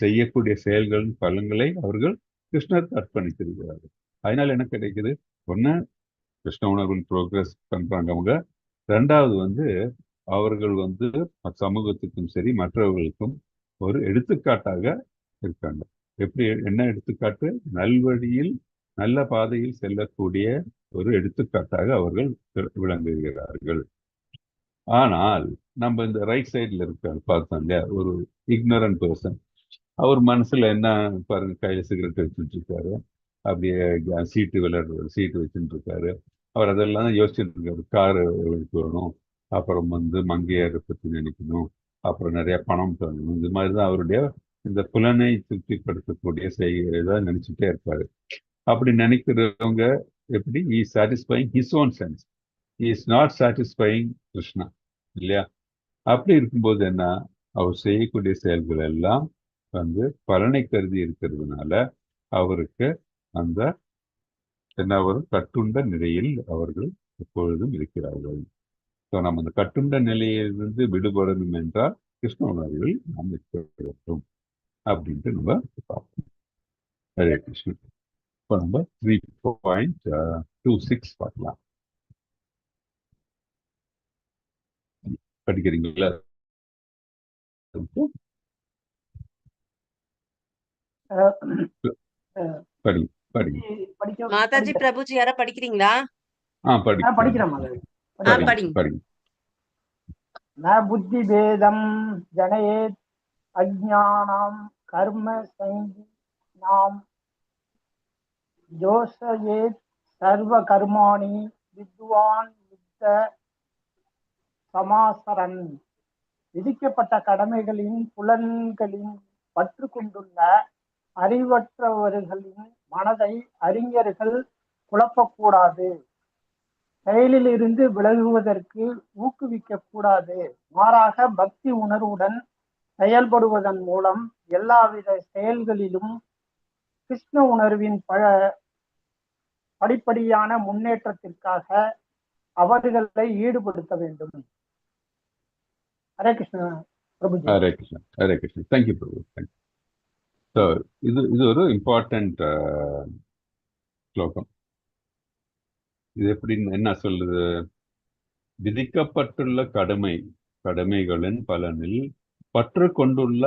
செய்யக்கூடிய செயல்கள் பலன்களை அவர்கள் கிருஷ்ணருக்கு அர்ப்பணித்திருக்கிறார்கள். அதனால என்ன கிடைக்குது? ஒன்னு கிருஷ்ண உணர்வின் ப்ரோக்ரஸ் பண்றாங்க அவங்க. ரெண்டாவது வந்து அவர்கள் வந்து சமூகத்துக்கும் சரி மற்றவர்களுக்கும் ஒரு எடுத்துக்காட்டாக இருக்காங்க. எப்படி, என்ன எடுத்துக்காட்டு? நல்வழியில் நல்ல பாதையில் செல்லக்கூடிய ஒரு எடுத்துக்காட்டாக அவர்கள் விளங்குகிறார்கள். ஆனால் நம்ம இந்த ரைட் சைட்ல இருக்க பார்த்தாங்க ஒரு இக்னரண்ட் பர்சன், அவர் மனசுல என்ன பாருங்க, கையில சிகரெட் வச்சுட்டு இருக்காரு, அப்படியே சீட்டு வச்சுட்டு இருக்காரு. அவர் அதெல்லாம் யோசிச்சுட்டு இருக்காரு. காரு வேணும், அப்புறம் வந்து மங்கையரை பற்றி நினைக்கணும், அப்புறம் நிறைய பணம் தரணும், இது மாதிரிதான் அவருடைய இந்த புலனை திருப்திப்படுத்தக்கூடிய செய்கிறதா நினைச்சுட்டே இருப்பாரு. அப்படி நினைக்கிறவங்க எப்படி satisfying his own sense, is not satisfying Krishna இல்லையா? அப்படி இருக்கும்போது என்ன, அவர் செய்யக்கூடிய செயல்கள் எல்லாம் வந்து பலனை கருதி இருக்கிறதுனால அவருக்கு அந்த என்ன ஒரு கட்டுண்ட நிலையில் அவர்கள் எப்பொழுதும் இருக்கிறார்கள். ஸோ நம்ம அந்த கட்டுண்ட நிலையிலிருந்து விடுபடணும் என்றால் கிருஷ்ண உணர்வில் நாம் இருக்க வேண்டும் அப்படின்ட்டு நம்ம பார்ப்போம். ஹரே கிருஷ்ணன். இப்போ நம்ம 3.26 பார்க்கலாம். படிக்கிறீங்களா? படி படி மாதாஜி பிரபுஜி யாரா படிக்கிறீங்களா? படிக்கிறேன். படிங்க. ந புத்தி பேதம் ஜனயேத் அஜ்ஞானம் கர்ம சங்கீனாம் ஜோசயேத் சர்வ கர்மாணி வித்வான் யுக்த சமாசரன். விதிக்கப்பட்ட கடமைகளின் புலன்களின் பற்று கொண்டுள்ள அறிவற்றவர்களின் மனதை அறிஞர்கள் குழப்பக்கூடாது, செயலில் இருந்து விலகுவதற்கு ஊக்குவிக்க கூடாது. மாறாக பக்தி உணர்வுடன் செயல்படுவதன் மூலம் எல்லாவித செயல்களிலும் கிருஷ்ண உணர்வின் படிப்படியான முன்னேற்றத்திற்காக அவர்களை ஈடுபடுத்த வேண்டும். ஹரே கிருஷ்ணா பிரபுஜி. ஹரே கிருஷ்ணா. ஹரே கிருஷ்ணா. தேங்க்யூ பிரபு. இது ஒரு இம்பார்ட்டன்ட் ஸ்லோகம். இது எப்படின்னு என்ன சொல்லுது? விதிக்கப்பட்டுள்ள கடமைகளின் பலனில் பற்று கொண்டுள்ள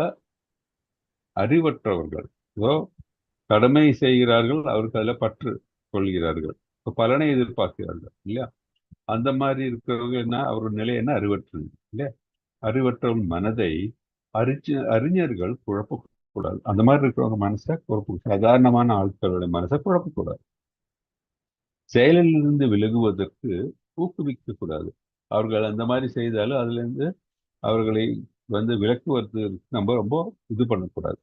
அறிவற்றவர்கள். கடமை செய்கிறார்கள், அவருக்கு அதுல பற்று கொள்கிறார்கள், பலனை எதிர்பார்க்கிறார்கள் இல்லையா? அந்த மாதிரி இருக்கிறவங்க என்ன, அவர்கள் நிலை என்ன? அறிவற்றது இல்லையா? அறிவற்றவன் மனதை அறிஞர்கள் குழப்பக்கூடாது. அந்த மாதிரி இருக்கிறவங்க மனசை குழப்ப, சாதாரணமான ஆட்களுடைய மனசை குழப்பக்கூடாது. செயலில் இருந்து விலகுவதற்கு ஊக்குவிக்க கூடாது. அவர்கள் அந்த மாதிரி செய்தாலும் அதுல இருந்து அவர்களை விலக்குவது நம்ம ரொம்ப இது பண்ணக்கூடாது,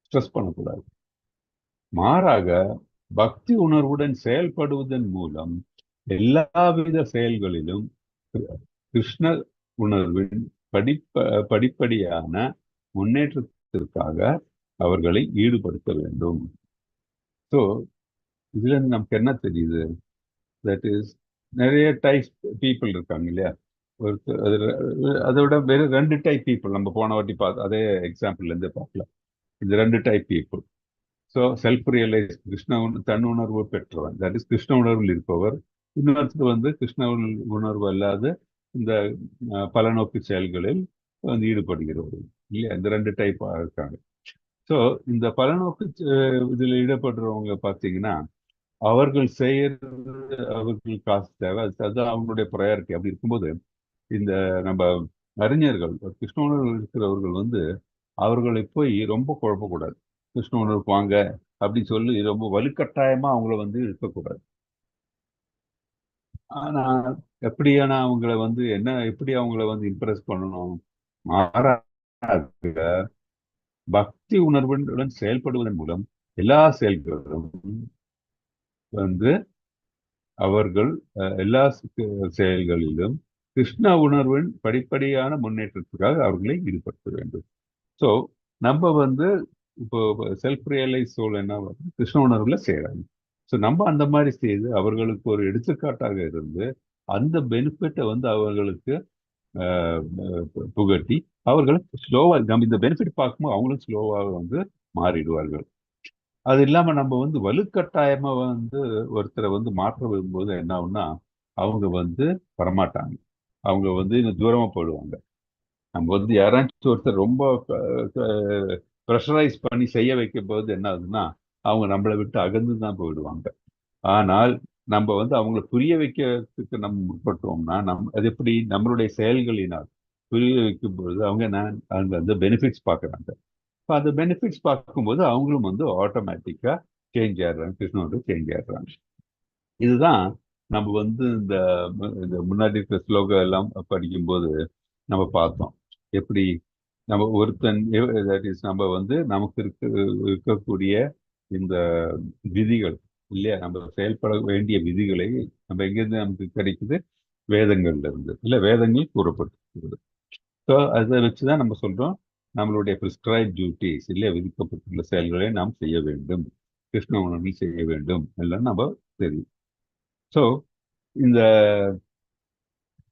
ஸ்ட்ரெஸ் பண்ணக்கூடாது. மாறாக பக்தி உணர்வுடன் செயல்படுவதன் மூலம் எல்லாவித செயல்களிலும் கிருஷ்ண உணர்வின் படிப்படியான முன்னேற்றத்திற்காக அவர்களை ஈடுபடுத்த வேண்டும். ஸோ இதுல இருந்து நமக்கு என்ன தெரியுது? தட் இஸ் நிறைய டைப் பீப்புள் இருக்காங்க இல்லையா? அதோட வெறும் 2 டைப் பீப்புள் நம்ம போன வாட்டி பார்த்து அதே எக்ஸாம்பிள்ல இருந்து பார்க்கலாம். இந்த 2 type people. So self realise தன்னுணர்வு பெற்றவன், தட் இஸ் கிருஷ்ண உணர்வில் இருப்பவர். இன்னொருத்தர் கிருஷ்ண உணர்வு அல்லாத இந்த பலநோக்கு செயல்களில் ஈடுபடுகிறவர்கள் இல்லையா? இந்த 2 டைப் இருக்காங்க. ஸோ இந்த பலநோக்கு இதில் ஈடுபடுறவங்க பார்த்தீங்கன்னா, அவர்கள் செய்யறது, அவர்கள் காசு தேவை, அதுதான் அவங்களுடைய ப்ரையாரிட்டி. அப்படி இருக்கும்போது இந்த நம்ம அறிஞர்கள், கிருஷ்ண உணர்வு இருக்கிறவர்கள் அவர்களை போய் ரொம்ப குழப்பக்கூடாது. கிருஷ்ண உணர்வுக்கு வாங்க அப்படின்னு சொல்லி ரொம்ப வலுக்கட்டாயமா அவங்கள இருக்கக்கூடாது. ஆனா எப்படியான அவங்கள எப்படி அவங்கள இம்ப்ரெஸ் பண்ணணும்? மாறாக பக்தி உணர்வுடன் செயல்படுவதன் மூலம் எல்லா செயல்களும் அவர்கள் எல்லா செயல்களிலும் கிருஷ்ண உணர்வின் படிப்படியான முன்னேற்றத்துக்காக அவர்களை ஈடுபடுத்த வேண்டும். ஸோ நம்ம இப்போ செல்ஃப் ரியலைஸ் சோல் என்ன கிருஷ்ண உணர்வுல செய்யறாங்க. ஸோ நம்ம அந்த மாதிரி செய்து அவர்களுக்கு ஒரு எடுத்துக்காட்டாக இருந்து அந்த பெனிஃபிட்டை அவர்களுக்கு புகட்டி அவர்களுக்கு ஸ்லோவா நம்ம இந்த பெனிஃபிட் பார்க்கும்போது அவங்களும் ஸ்லோவாக மாறிடுவார்கள். அது இல்லாம நம்ம வலுக்கட்டாயமா ஒருத்தரை மாற்ற விரும்பும்போது என்ன ஆகும்னா, அவங்க வரமாட்டாங்க. அவங்க இன்னும் தூரமா போயிடுவாங்க. நம்ம யாராச்சும் ஒருத்தர் ரொம்ப ப்ரெஷரைஸ் பண்ணி செய்ய வைக்கும் போது என்ன ஆகுதுன்னா, அவங்க நம்மளை விட்டு அகந்து தான் போயிடுவாங்க. ஆனால் நம்ம அவங்களை புரிய வைக்கிறதுக்கு நம்ம முற்பட்டோம்னா, அது எப்படி நம்மளுடைய செயல்களினால் புரிய வைக்கும் பொழுது அவங்க அந்த பெனிஃபிட்ஸ் பார்க்குறாங்க. இப்போ அந்த பெனிஃபிட்ஸ் பார்க்கும்போது அவங்களும் ஆட்டோமேட்டிக்கா சேஞ்ச் ஆயிடுறாங்க, கிருஷ்ணனோட சேஞ்ச் ஆயிடுறாங்க. இதுதான் நம்ம இந்த முன்னாடி இருக்கிற ஸ்லோகம் எல்லாம் படிக்கும்போது நம்ம பார்த்தோம். எப்படி நம்ம ஒருத்தன் நம்ம நமக்கு இருக்கக்கூடிய இந்த விதிகள் இல்லையா, நம்ம செயல்பட வேண்டிய விதிகளை நம்ம எங்கிருந்து நமக்கு கிடைக்குது? வேதங்கள்ல இருந்து. இல்ல வேதங்கள் கூறப்பட்டிருக்கிறது. ஸோ அதை வச்சுதான் நம்ம சொல்றோம், நம்மளுடைய பிரிஸ்கிரைப் டியூட்டிஸ் இல்லையா, விதிக்கப்பட்டுள்ள செயல்களை நாம் செய்ய வேண்டும், கிருஷ்ண உணர்வில் செய்ய வேண்டும் எல்லாம் நம்ம தெரியும். ஸோ இந்த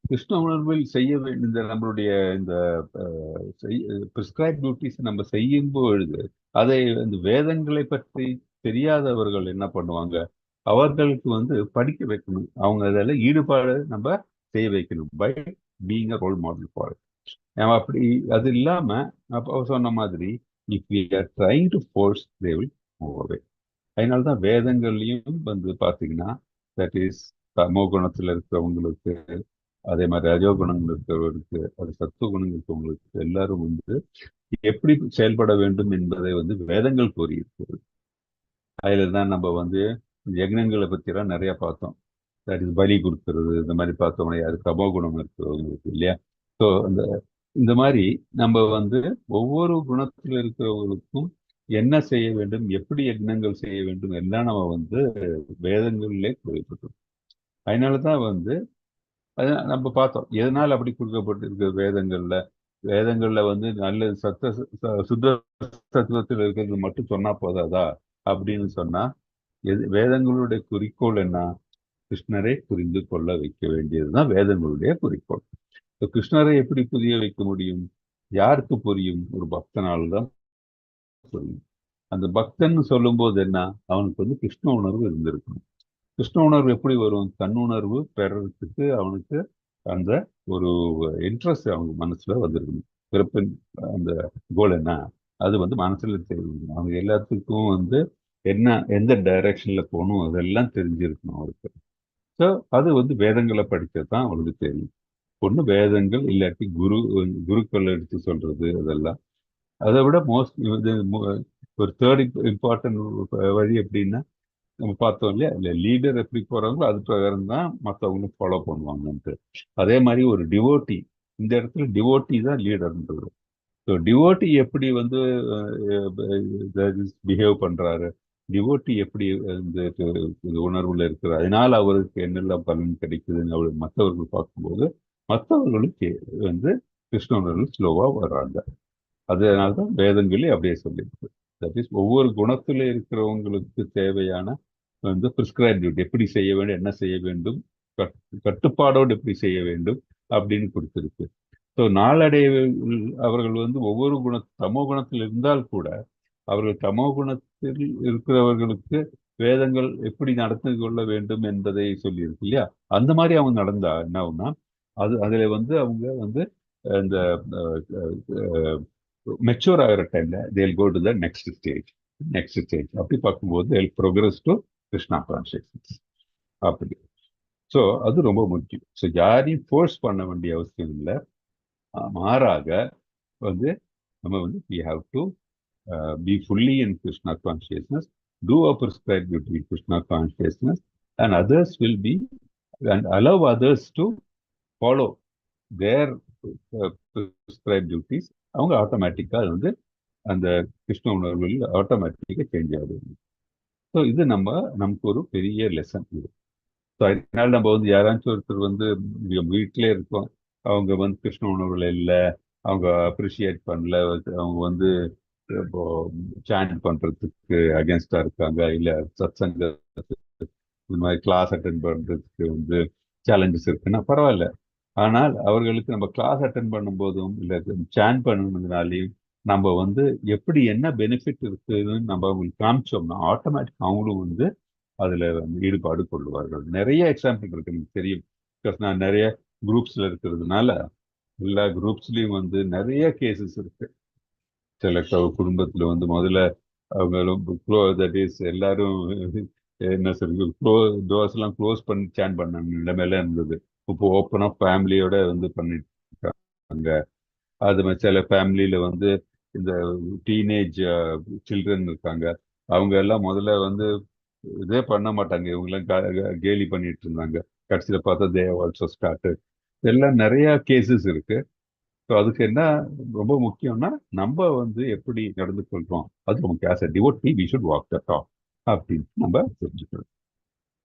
கிருஷ்ண உணர்வில் செய்ய வேண்டிய இந்த நம்மளுடைய இந்த பிரிஸ்கிரைப் டியூட்டிஸ் நம்ம செய்யும் பொழுது அதை வேதங்களை பற்றி தெரியாதவர்கள் என்ன பண்ணுவாங்க? அவர்களுக்கு படிக்க வைக்கணும், அவங்க அதில் ஈடுபாடு நம்ம செய்ய வைக்கணும், by being a role model for. அப்படி அது இல்லாம அப்போ சொன்ன மாதிரி if we are trying to force they will move away. அதனால்தான் வேதங்கள்லையும் பார்த்தீங்கன்னா, தட் இஸ் தமோ குணத்துல இருக்கிறவங்களுக்கு, அதே மாதிரி ரஜோ குணங்கள் இருக்கிறவர்களுக்கு, அது சத்துவ குணங்கள் இருக்கிறவங்களுக்கு எல்லாரும் எப்படி செயல்பட வேண்டும் என்பதை வேதங்கள் கூறியிருக்கிறது. அதுல தான் நம்ம யக்னங்களை பற்றிலாம் நிறைய பார்த்தோம். தட் இஸ் பலி கொடுக்கறது, இந்த மாதிரி பார்த்தோம்னா அது தமோ குணம் இருக்கிறவங்களுக்கு இல்லையா? ஸோ இந்த மாதிரி நம்ம ஒவ்வொரு குணத்தில் இருக்கிறவங்களுக்கும் என்ன செய்ய வேண்டும், எப்படி யக்னங்கள் செய்ய வேண்டும் எல்லாம் நம்ம வேதங்களிலே குறிப்பிட்டோம். அதனாலதான் நம்ம பார்த்தோம் எதனால் அப்படி கொடுக்கப்பட்டிருக்கு வேதங்கள்ல நல்ல சுத்த சத்துவத்தில் இருக்கிறது மட்டும் சொன்னா போதாதா அப்படின்னு சொன்னா, வேதங்களுடைய குறிக்கோள் என்ன? கிருஷ்ணரை புரிந்து கொள்ள வைக்க வேண்டியதுதான் வேதங்களுடைய குறிக்கோள். கிருஷ்ணரை எப்படி புரிய வைக்க முடியும்? யாருக்கு புரியும்? ஒரு பக்தனால் தான் புரியும். அந்த பக்தன்னு சொல்லும்போது என்ன, அவனுக்கு வந்து கிருஷ்ண உணர்வு இருந்திருக்கணும். கிருஷ்ண உணர்வு எப்படி வரும்? தன்னுணர்வு பெறறதுக்கு அவனுக்கு அந்த ஒரு இன்ட்ரெஸ்ட் அவங்க மனசுல வந்திருக்கணும். பிறப்பின் அந்த கோல் என்ன, அது வந்து மனசுல தெரியும். அவங்க எல்லாத்துக்கும் வந்து என்ன, எந்த டைரக்ஷன்ல போகணும் அதெல்லாம் தெரிஞ்சிருக்கணும் அவருக்கு. ஸோ அது வந்து வேதங்களை படிக்கத்தான் அவனுக்கு தெரியும். ஒண்ணு வேதங்கள், இல்லாட்டி குருக்கள் எடுத்து சொல்றது அதெல்லாம். அதை விட ஒரு தேர்ட் இம்பார்ட்டன்ட் வழி எப்படின்னா, நம்ம பார்த்தோம் இல்லையா, இல்லை லீடர் எப்படி போறாங்களோ அது பிரகாரம் தான் மற்றவங்களும் ஃபாலோ பண்ணுவாங்கன்ட்டு. அதே மாதிரி ஒரு டிவோட்டி, இந்த இடத்துல டிவோட்டி தான் லீடர்ன்றது. ஸோ டிவோட்டி எப்படி வந்து பிஹேவ் பண்றாரு, டிவோட்டி எப்படி இந்த உணர்வுல இருக்கிறார், அதனால அவருக்கு என்னெல்லாம் பலன் கிடைக்குதுன்னு அவர் மற்றவர்கள் பார்க்கும்போது மற்றவர்களுக்கு வந்து கிருஷ்ண உணர்வு ஸ்லோவா வர்றாங்க. அதனால தான் வேதங்களே அப்படியே சொல்லியிருக்கு. தட் இஸ் ஒவ்வொரு குணத்துல இருக்கிறவங்களுக்கு தேவையான வந்து பிரிஸ்கிரைப் டியூட்டி, எப்படி செய்ய வேண்டும், என்ன செய்ய வேண்டும், கட்டுப்பாடோடு எப்படி செய்ய வேண்டும் அப்படின்னு கொடுத்திருக்கு. ஸோ நாளடைவில் அவர்கள் வந்து ஒவ்வொரு தமோ குணத்தில் இருந்தால் கூட அவர்கள் தமோ குணத்தில் இருக்கிறவர்களுக்கு வேதங்கள் எப்படி நடந்து கொள்ள வேண்டும் என்பதை சொல்லியிருக்கு இல்லையா. அந்த மாதிரி அவங்க நடந்தா என்ன ஆகும்னா, அதுல வந்து அவங்க வந்து இந்த மெச்சூர் ஆகிற டைம்ல they'll go to the next stage. அப்படி பார்க்கும்போது they'll progress to Krishna consciousness அப்படி. ஸோ அது ரொம்ப முக்கியம். ஸோ யாரையும் ஃபோர்ஸ் பண்ண வேண்டிய அவசியம் இல்லை. மாறாக வந்து நம்ம வந்து we have to be fully in Krishna consciousness, do a prescribed duty in Krishna consciousness, and others will be, and allow others to follow their prescribed duties. அவங்க ஆட்டோமேட்டிக்காக வந்து அந்த கிருஷ்ண உணர்வில் ஆட்டோமேட்டிக்காக சேஞ்ச் ஆகுது. ஸோ இது நமக்கு ஒரு பெரிய லெசன் இது. ஸோ அதனால நம்ம வந்து யாராச்சும் ஒருத்தர் வந்து வீட்டிலே இருக்கோம், அவங்க வந்து கிருஷ்ண உணர்வுல இல்லை, அவங்க அப்ரிஷியேட் பண்ணல, அவங்க வந்து இப்போ சாண்ட் பண்றதுக்கு அகேன்ஸ்டா இருக்காங்க, இல்ல சத்சங்க இந்த மாதிரி கிளாஸ் அட்டன் பண்றதுக்கு வந்து சேலஞ்சஸ் இருக்குன்னா பரவாயில்ல. ஆனால் அவர்களுக்கு நம்ம கிளாஸ் அட்டன் பண்ணும்போதும் இல்லை சாண்ட் பண்ணுனதுனாலையும் நம்ம வந்து எப்படி என்ன பெனிஃபிட் இருக்குதுன்னு நம்ம அவங்களுக்கு காமிச்சோம்னா ஆட்டோமேட்டிக் அவங்களும் வந்து அதுல ஈடுபாடு கொள்வார்கள். நிறைய எக்ஸாம்பிள் இருக்கு, எனக்கு தெரியும். பிகாஸ் நான் நிறைய குரூப்ஸ்ல இருக்கிறதுனால எல்லா குரூப்ஸ்லயும் வந்து நிறைய கேசஸ் இருக்கு. சில குடும்பத்துல வந்து முதல்ல அவங்க எல்லாரும் என்ன சொல்றது, டோர்ஸ் எல்லாம் க்ளோஸ் பண்ணி சேன் பண்ண நிலைமையில இருந்தது. இப்போ ஓப்பனா ஃபேமிலியோட வந்து பண்ணிட்டு இருக்காங்க. அது மாதிரி சில ஃபேமிலியில வந்து இந்த டீனேஜ் சில்ட்ரன் இருக்காங்க, அவங்க எல்லாம் முதல்ல வந்து இதே பண்ண மாட்டாங்க, இவங்கெல்லாம் கேலி பண்ணிட்டு இருந்தாங்க. கடைசியில பார்த்தா தே ஆல்சோ ஸ்டார்டட். எல்லாம் நிறைய கேசஸ் இருக்கு. ஸோ அதுக்கு என்ன ரொம்ப முக்கியம்னா நம்ம வந்து எப்படி நடந்து கொள்றோம், அது நமக்கு as a devotee we should walk the talk அப்படின்னு நம்ம தெரிஞ்சுக்கணும்.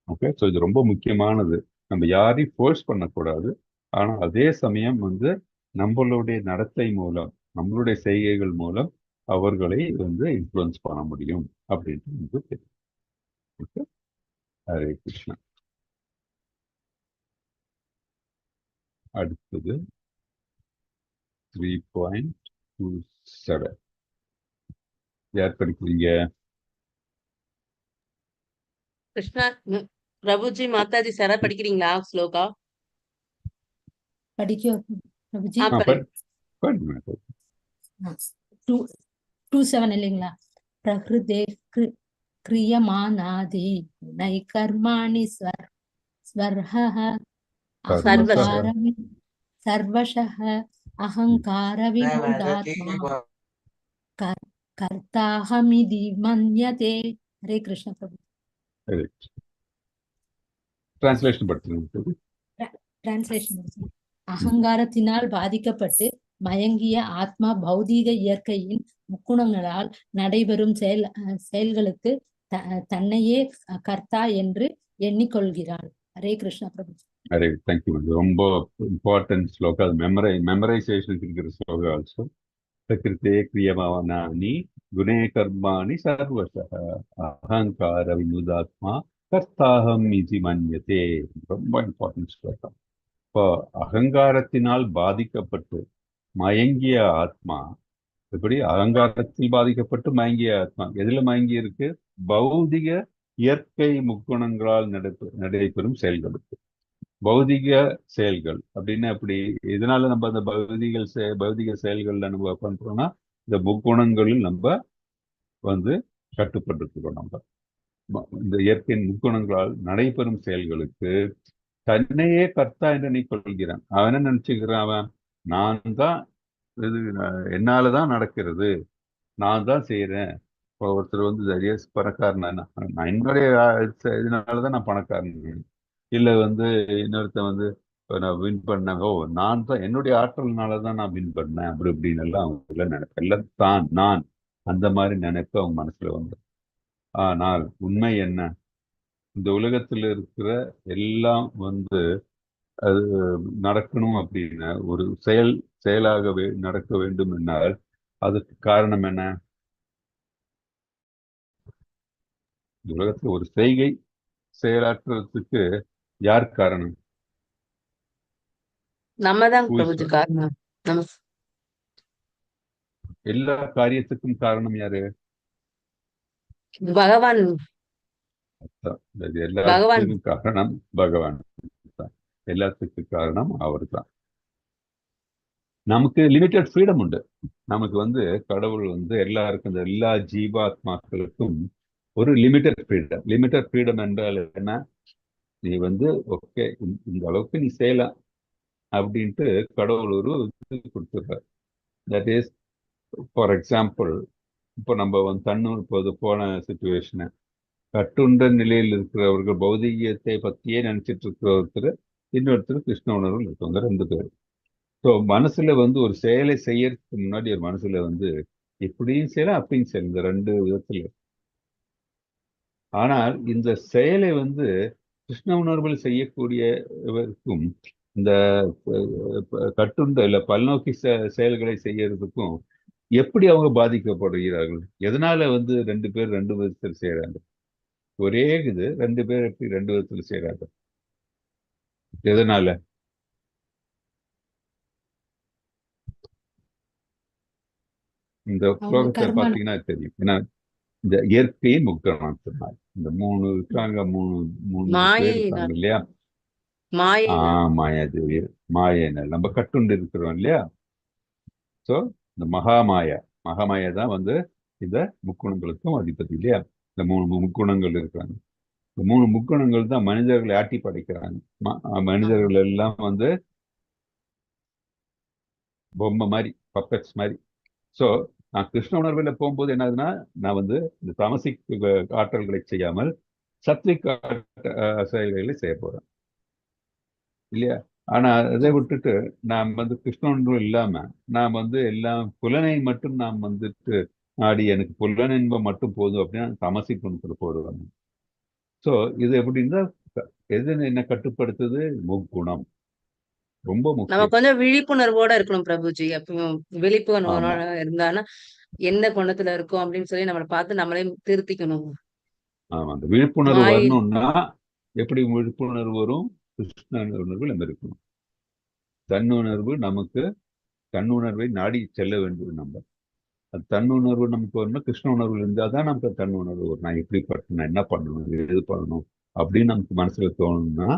ஓகே, ஸோ இது ரொம்ப முக்கியமானது. நம்ம யாரையும் ஃபோர்ஸ் பண்ணக்கூடாது, ஆனால் அதே சமயம் வந்து நம்மளுடைய நடத்தை மூலம், நம்மளுடைய செய்கைகள் மூலம் அவர்களை வந்து இன்ஃப்ளூயன்ஸ் பண்ண முடியும் அப்படின்ட்டு நமக்கு தெரியும். ஓகே, ஹரே கிருஷ்ணா. அடுத்தது 3.27 யார் படிக்கிறீங்க? கிருஷ்ணா, பிரபுஜி மாதாஜி சாரா படிக்கிறீங்களா ஸ்லோகா? படிக்கோ பிரபுஜி. படிங்க. 2:7 இல்லைங்களா? பிரகிருதே கிரியமானாதி நை கர்மாணி ஸ்வர்ஹः சர்வஷः அஹங்கார விமூடாத்மா கர்த்தாஹமிதி மன்யதே. ஹரே கிருஷ்ண பிரபு. டிரான்ஸ்லேஷன் படிச்சிருங்க. டிரான்ஸ்லேஷன். அகங்காரத்தினால் பாதிக்கப்பட்டு மயங்கிய ஆத்மா பௌதீக இயற்கையின் முக்குணங்களால் நடைபெறும் செயல்களுக்கு தன்னையே கர்த்தா என்று எண்ணிக்கொள்கிறாள். ஹரே கிருஷ்ணா பிரபு. ஹரே, தேங்க்யூ. ரொம்ப இம்பார்ட்டன்ட் ஸ்லோகா, மெமரைசேஷன் இருக்கிற ஸ்லோகா ஆல்சோ. பிரகிருதே கிரியமானானி குணே கர்மாணி சர்வசः அஹங்கார விமுதாத்மா கர்த்தாஹம் இதி மன்யதே. ரொம்ப இம்பார்ட்டன்ட் ஸ்லோகா. இப்போ அகங்காரத்தினால் பாதிக்கப்பட்டு மயங்கிய ஆத்மா இப்படி அகங்காரத்தில் பாதிக்கப்பட்டு மயங்கிய ஆத்மா எதுல மயங்கி இருக்கு? பௌதிக இயற்கை முக்குணங்களால் நடைபெறும் செயல்களுக்கு. பௌதிக செயல்கள் அப்படின்னா அப்படி இதனால நம்ம அந்த பௌதிக செயல்கள்ல நம்ம பண்றோம்னா இந்த முக்குணங்களில் நம்ம வந்து கட்டுப்பட்டு நம்ம இந்த இயற்கையின் முக்குணங்களால் நடைபெறும் செயல்களுக்கு தன்னையே கர்த்தா என்று நீ கொள்கிறான். அவன் என்ன நினைச்சுக்கிறான்? அவன் நான் தான், இது என்னாலதான் நடக்கிறது, நான் தான் செய்யறேன். இப்போ ஒருத்தர் வந்து பணக்காரன், நான் என்னுடைய இதனாலதான் நான் பணக்காரன். இல்ல வந்து இன்னொருத்தன் வந்து நான் வின் பண்ணேன், ஓ நான் தான் என்னுடைய ஆற்றல்னாலதான் நான் வின் பண்ணேன், அப்படி இப்படின்னு எல்லாம் அவங்க நினைப்பேன். எல்லாம் தான் நான் அந்த மாதிரி நினைப்பு அவங்க மனசுல வந்து. ஆனால் உண்மை என்ன? இந்த உலகத்தில் இருக்கிற எல்லாம் வந்து அது நடக்கணும் அப்படின்னா ஒரு செயலாகவே நடக்க வேண்டும் என்றால் அதுக்கு காரணம் என்ன? இந்த உலகத்துல ஒரு செய்கை செயலாற்றுறதுக்கு யார் காரணம்? நம்ம தான் Who is பிரபுஜி காரணம். நம்ம எல்லா காரியத்துக்கும் காரணம் யாரு? பகவான் இது பகவான் எல்லாத்துக்கும் காரணம் பகவான் தான். எல்லாத்துக்கும் காரணம் அவர் தான். நமக்கு லிமிட்டட் ஃப்ரீடம் உண்டு. நமக்கு வந்து கடவுள் வந்து எல்லாருக்கும், இந்த எல்லா ஜீவாத்மாக்களுக்கும் ஒரு லிமிட்டட் ஃப்ரீடம் என்றால் என்ன? நீ வந்து ஓகே இந்த அளவுக்கு நீ செய்யலாம் அப்படின்ட்டு கடவுள் ஒரு இது கொடுத்துருக்கார். தட் இஸ் ஃபார் எக்ஸாம்பிள், இப்போ நம்ம வந்து இப்போது போன சுச்சுவேஷனை கட்டுண்ட நிலையில் இருக்கிறவர்கள் பௌதிகத்தை பத்தியே நினைச்சிட்டு இருக்கிற ஒருத்தர், இன்னொருத்தர் கிருஷ்ண உணர்வில் இருக்கவங்க, 2 பேர். ஸோ மனசுல வந்து ஒரு செயலை செய்யறதுக்கு முன்னாடி ஒரு மனசுல வந்து இப்படியும் செய்யலாம் அப்படியும் செய்யலாம், இந்த 2 விதத்துல. ஆனால் இந்த செயலை வந்து கிருஷ்ண உணர்வில் செய்யக்கூடியவருக்கும் இந்த கட்டுண்ட இல்ல பல்நோக்கி செயல்களை செய்யறதுக்கும் எப்படி அவங்க பாதிக்கப்படுகிறார்கள்? எதனால வந்து 2 பேர் 2 விதத்தில் செய்யறாங்க? ஒரே இது 2 பேர் எப்படி 2 விதத்தில் செய்யறாங்க? எதனால? இந்த அவங்க ஸ்லோகத்தை கர்ம பார்த்தீங்கன்னா தெரியும். ஏன்னா இந்த இயற்கையின் முக்கியமான சொன்னார். இந்த 3 இருக்காங்க, 3 பேர் மாயை இருக்காங்க இல்லையா? மாயை மாயாதேவி, மாயன நம்ம கட்டுண்டு இருக்கிறோம் இல்லையா? ஸோ இந்த மகாமாயா தான் வந்து இந்த முக்குணங்களுக்கும் அதிபதி இல்லையா? இந்த 3 முக்குணங்கள் இருக்கிறாங்க. இந்த 3 முக்குணங்கள் தான் மனிதர்களை ஆட்டி படைக்கிறாங்க. மனிதர்கள் எல்லாம் வந்து பொம்மை மாதிரி, பப்பெட்ஸ் மாதிரி. ஸோ நான் கிருஷ்ண உணர்வில் போகும்போது என்ன ஆகுதுன்னா, நான் வந்து இந்த தமசிக் ஆற்றல்களை செய்யாமல் சத்விக் செயல்களை செய்ய போறேன் இல்லையா? ஆனா அதை விட்டுட்டு நாம் வந்து கிருஷ்ண உணர்வு இல்லாம நாம் வந்து எல்லாம் புலனை மட்டும் நாம் வந்துட்டு நாடி எனக்கு புலன இன்பம் மட்டும் போதும் அப்படின்னா தமசிக் குணத்துல போடுவாங்க. ஸோ இது எப்படின்னா எது என்ன கட்டுப்படுத்துது? முக்குணம் ரொம்ப நம்ம முக்கியம். கொஞ்சம் விழிப்புணர்வோட இருக்கணும் பிரபுஜி. அப்போ ஆமா, விழிப்புணர்வோட இருந்தானா எந்த குணத்துல இருக்கும் அப்படின்னு சொல்லி நம்மளை பார்த்து நம்மளே திருத்திக்கணும். ஆமா, அந்த விழிப்புணர்வு மாயை வரணும்னா எப்படி விழிப்புணர்வு வரும்? கிருஷ்ண உணர்வு நம்ம இருக்கணும். தன்னுணர்வு நமக்கு, தன்னுணர்வை நாடி செல்ல வேண்டும் நம்ம. அது தன்னுணர்வு நமக்கு வரணும். கிருஷ்ண உணர்வு இருந்தால் தான் நமக்கு தன்னுணர்வு வரும். நான் எப்படி நான் என்ன பண்ணணும், எது பண்ணணும் அப்படின்னு நமக்கு மனசுல தோணும்னா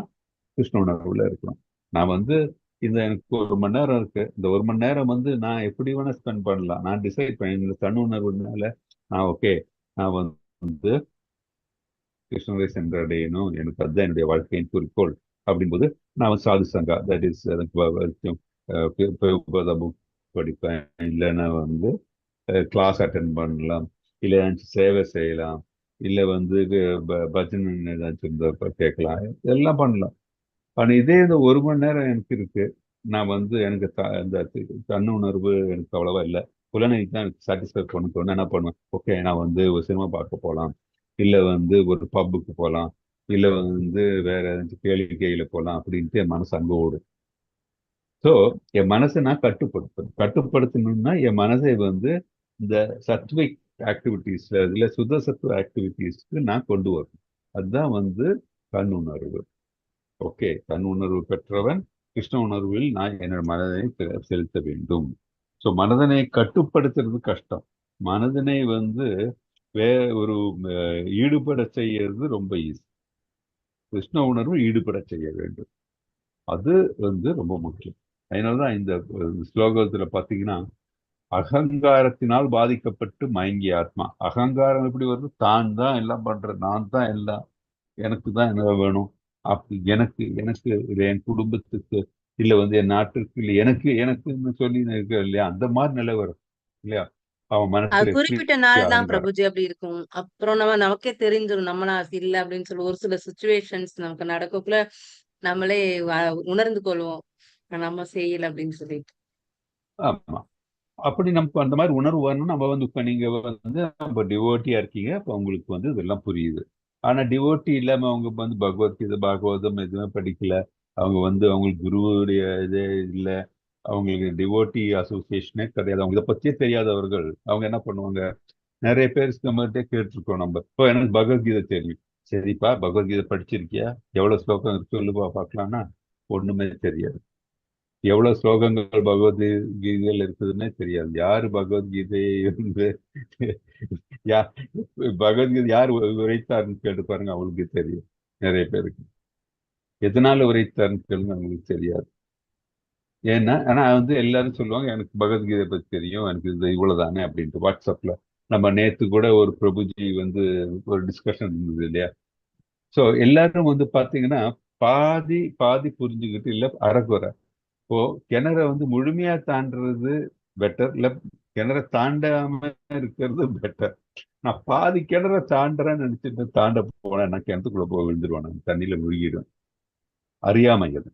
கிருஷ்ண உணர்வுல இருக்கணும். நான் வந்து இந்த எனக்கு 1 மணி நேரம் இருக்கு, இந்த 1 மணி நேரம் வந்து நான் எப்படி வேணா ஸ்பெண்ட் பண்ணலாம். நான் டிசைட் பண்ணி இந்த தன்னுணர்வுனால நான் ஓகே, நான் வந்து கிருஷ்ணரை சென்றடையணும், எனக்கு அதுதான் என்னுடைய வாழ்க்கையின் குறிக்கோள் அப்படிங்கும்போது நான் வந்து சாது சங்கா, தட் இஸ் புக் படிப்பேன், இல்லைன்னா வந்து கிளாஸ் அட்டன் பண்ணலாம், இல்லை ஏதாச்சும் சேவை செய்யலாம், இல்லை வந்து பஜனை ஏதாச்சும் இருந்தா கேட்கலாம், எல்லாம் பண்ணலாம். ஆனால் இதே இந்த 1 மணி நேரம் எனக்கு இருக்கு, நான் வந்து எனக்கு இந்த தன்னுணர்வு எனக்கு அவ்வளவா இல்லை, புலனை தான் எனக்கு சாட்டிஸ்ஃபை பண்ண தோணும். என்ன பண்ணுவேன்? ஓகே, நான் வந்து ஒரு சினிமா பார்க்க போகலாம், இல்லை வந்து ஒரு பப்புக்கு போகலாம், இல்லை வந்து வேற ஏதாச்சும் கேளிக்கையில போகலாம் அப்படின்ட்டு என் மனசு அங்கே ஓடும். ஸோ என் மனசை நான் கட்டுப்படுத்தணும்னா என் மனசை வந்து இந்த சத்விக் ஆக்டிவிட்டீஸ்ல இல்லை சுத்த சத்துவ ஆக்டிவிட்டீஸ்க்கு நான் கொண்டு வரணும். அதுதான் வந்து தன்னுணர்வு. ஓகே, தன் உணர்வு பெற்றவன் கிருஷ்ண உணர்வில் நான் என்னோட மனதை செலுத்த வேண்டும். ஸோ ஸோ மனதனை கட்டுப்படுத்துறது கஷ்டம். மனதனை வந்து வே ஒரு ஈடுபட செய்யறது ரொம்ப ஈஸி. கிருஷ்ண உணர்வு ஈடுபட செய்ய வேண்டும். அது வந்து ரொம்ப முக்கியம். அதனாலதான் இந்த ஸ்லோகத்துல பாத்தீங்கன்னா, அகங்காரத்தினால் பாதிக்கப்பட்டு மயங்கிய ஆத்மா. அகங்காரம் எப்படி வருது? தான் தான் எல்லாம் பண்றேன், நான் தான் எல்லாம், எனக்கு தான் என்ன வேணும், அப்படி எனக்கு எனக்கு இல்லை என் குடும்பத்துக்கு, இல்ல வந்து என் நாட்டுக்கு, இல்லை எனக்கு எனக்குன்னு சொல்லி இருக்க இல்லையா, அந்த மாதிரி நிலை வரும் இல்லையா. அவன் அது மனசுல எப்படி குறிப்பிட்ட நாள் தான் அகங்காரம். பிரபுஜி அப்படி இருக்கும். அப்புறம் நமக்கே தெரிஞ்சிடும் நம்ம இல்ல அப்படின்னு சொல்லி ஒரு சில சுச்சுவேஷன்ஸ் நமக்கு நடக்கக்குள்ள நம்மளே உணர்ந்து கொள்வோம் நம்ம செய்யல அப்படின்னு சொல்லிட்டு. ஆமா, அப்படி நமக்கு அந்த மாதிரி உணர்வு வரணும். நம்ம வந்து இப்ப நீங்க வந்து நம்ம டிவோட்டியா இருக்கீங்க, அப்ப உங்களுக்கு வந்து இதெல்லாம் புரியுது. ஆனா டிவோட்டி இல்லாம அவங்க வந்து பகவத்கீதை பாகவதம் எதுவுமே படிக்கல, அவங்க வந்து அவங்களுக்கு குருவுடைய இதே இல்லை, அவங்களுக்கு டிவோட்டி அசோசியேஷனே கிடையாது, அவங்க இதை பத்தியே தெரியாதவர்கள், அவங்க என்ன பண்ணுவாங்க? நிறைய பேர் நம்மகிட்ட கேட்டிருக்கோம் நம்ம, இப்போ எனக்கு பகவத்கீதை தெரியும். சரிப்பா, பகவத்கீதை படிச்சிருக்கியா? எவ்வளவு ஸ்லோகம் இருக்கு சொல்லுப்பா பார்க்கலாம்னா ஒண்ணுமே தெரியாது. எவ்வளவு ஸ்லோகங்கள் பகவத்கீதையில் இருக்குதுன்னே தெரியாது. யாரு பகவத்கீதையை வந்து யா பகவத்கீதை யார் உரைத்தார்னு கேட்டு பாருங்க, அவங்களுக்கு தெரியும். நிறைய பேருக்கு எதனால உரைத்தார்னு கேளுங்க, அவங்களுக்கு தெரியாது. ஏன்னா ஆனா வந்து எல்லாரும் சொல்லுவாங்க எனக்கு பகவத்கீதை பத்தி தெரியும், எனக்கு இது இவ்வளவுதானே அப்படின்ட்டு. வாட்ஸ்அப்ல நம்ம நேத்து கூட ஒரு பிரபுஜி வந்து ஒரு டிஸ்கஷன் இருந்தது இல்லையா. சோ எல்லாரும் வந்து பாத்தீங்கன்னா பாதி பாதி புரிஞ்சுக்கிட்டு இல்ல அறகுறை. இப்போ கிணற வந்து முழுமையா தாண்டுறது பெட்டர், இல்ல கிணற தாண்டாம இருக்கிறது பெட்டர். நான் பாதி கிணற தாண்டுறேன்னு நினைச்சிட்டு தாண்ட போனேன், நான் கிணத்துக்குள்ள போய் விழுந்துருவேன், நான் தண்ணியில முழுகிடுவேன். அறியாமை அது.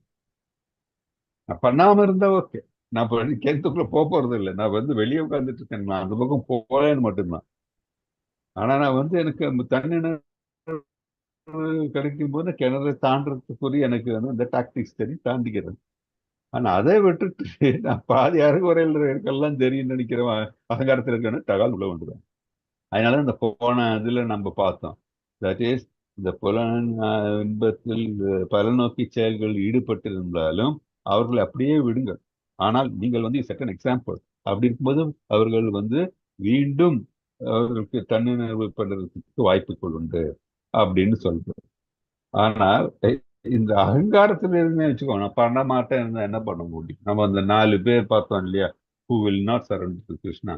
நான் பண்ணாம இருந்தா ஓகே, நான் இப்ப கிணத்துக்குள்ள போறது இல்லை, நான் வந்து வெளியே உட்கார்ந்துட்டு இருக்கேன், நான் அந்த பக்கம் போகலன்னு மட்டும்தான். ஆனா நான் வந்து எனக்கு அந்த தண்ணி கிடைக்கும் போது கிணறு தாண்டறதுக்குரிய எனக்கு வந்து அந்த டாக்டிக்ஸ் தெரியும், தாண்டிக்கிறேன். ஆனா அதை விட்டுட்டு நான் பாதி அரைகுறையில் இருக்கலாம் தெரியும் நினைக்கிறவன் அகங்காரத்தில் இருக்கணும் தகால் உள்ள வந்துடுவேன். அதனால இந்த போன இதுல நம்ம பார்த்தோம், தட் இஸ் இந்த இன்பத்தில் பலநோக்கி செயல்கள் ஈடுபட்டிருந்தாலும் அவர்களை அப்படியே விடுங்கள். ஆனால் நீங்கள் வந்து செகண்ட் எக்ஸாம்பிள். அப்படி இருக்கும்போது அவர்கள் வந்து மீண்டும் அவர்களுக்கு தன்னுணர்வு படுறதுக்கு வாய்ப்புகள் உண்டு அப்படின்னு சொல்றோம். ஆனால் இந்த அகங்காரத்துல இருந்து வச்சுக்கோ, நான் பண்ண மாட்டேன் இருந்தா என்ன பண்ண முடியும்? நம்ம அந்த 4 பேர் பார்த்தோம் இல்லையா, who will not surrender to Krishna.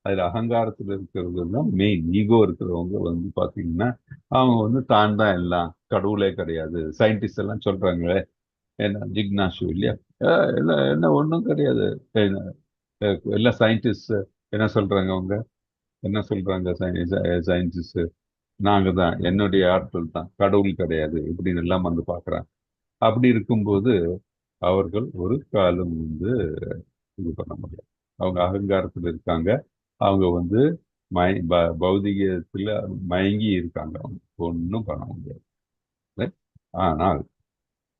அதுல அகங்காரத்துல இருக்கிறது தான் மெயின். ஈகோ இருக்கிறவங்க வந்து பாத்தீங்கன்னா அவங்க வந்து தான் தான் எல்லாம், கடவுளே கிடையாது. சயின்டிஸ்ட் எல்லாம் சொல்றாங்களே, என்ன ஜிக்னாஷு இல்லையா, எல்லாம் என்ன ஒண்ணும் கிடையாது. எல்லாம் சயின்டிஸ்ட் என்ன சொல்றாங்க, அவங்க என்ன சொல்றாங்க சயின்டிஸ்ட், நாங்க தான், என்னுடைய ஆட்கள் தான், கடவுள் கிடையாது இப்படின்னு எல்லாம் வந்து பாக்குறாங்க. அப்படி இருக்கும்போது அவர்கள் ஒரு காலம் வந்து இது பண்ண முடியாது. அவங்க அகங்காரத்தில் இருக்காங்க, அவங்க வந்து பௌதிகத்துல மயங்கி இருக்காங்க, அவங்க ஒன்றும் பண்ண முடியாது. ஆனால்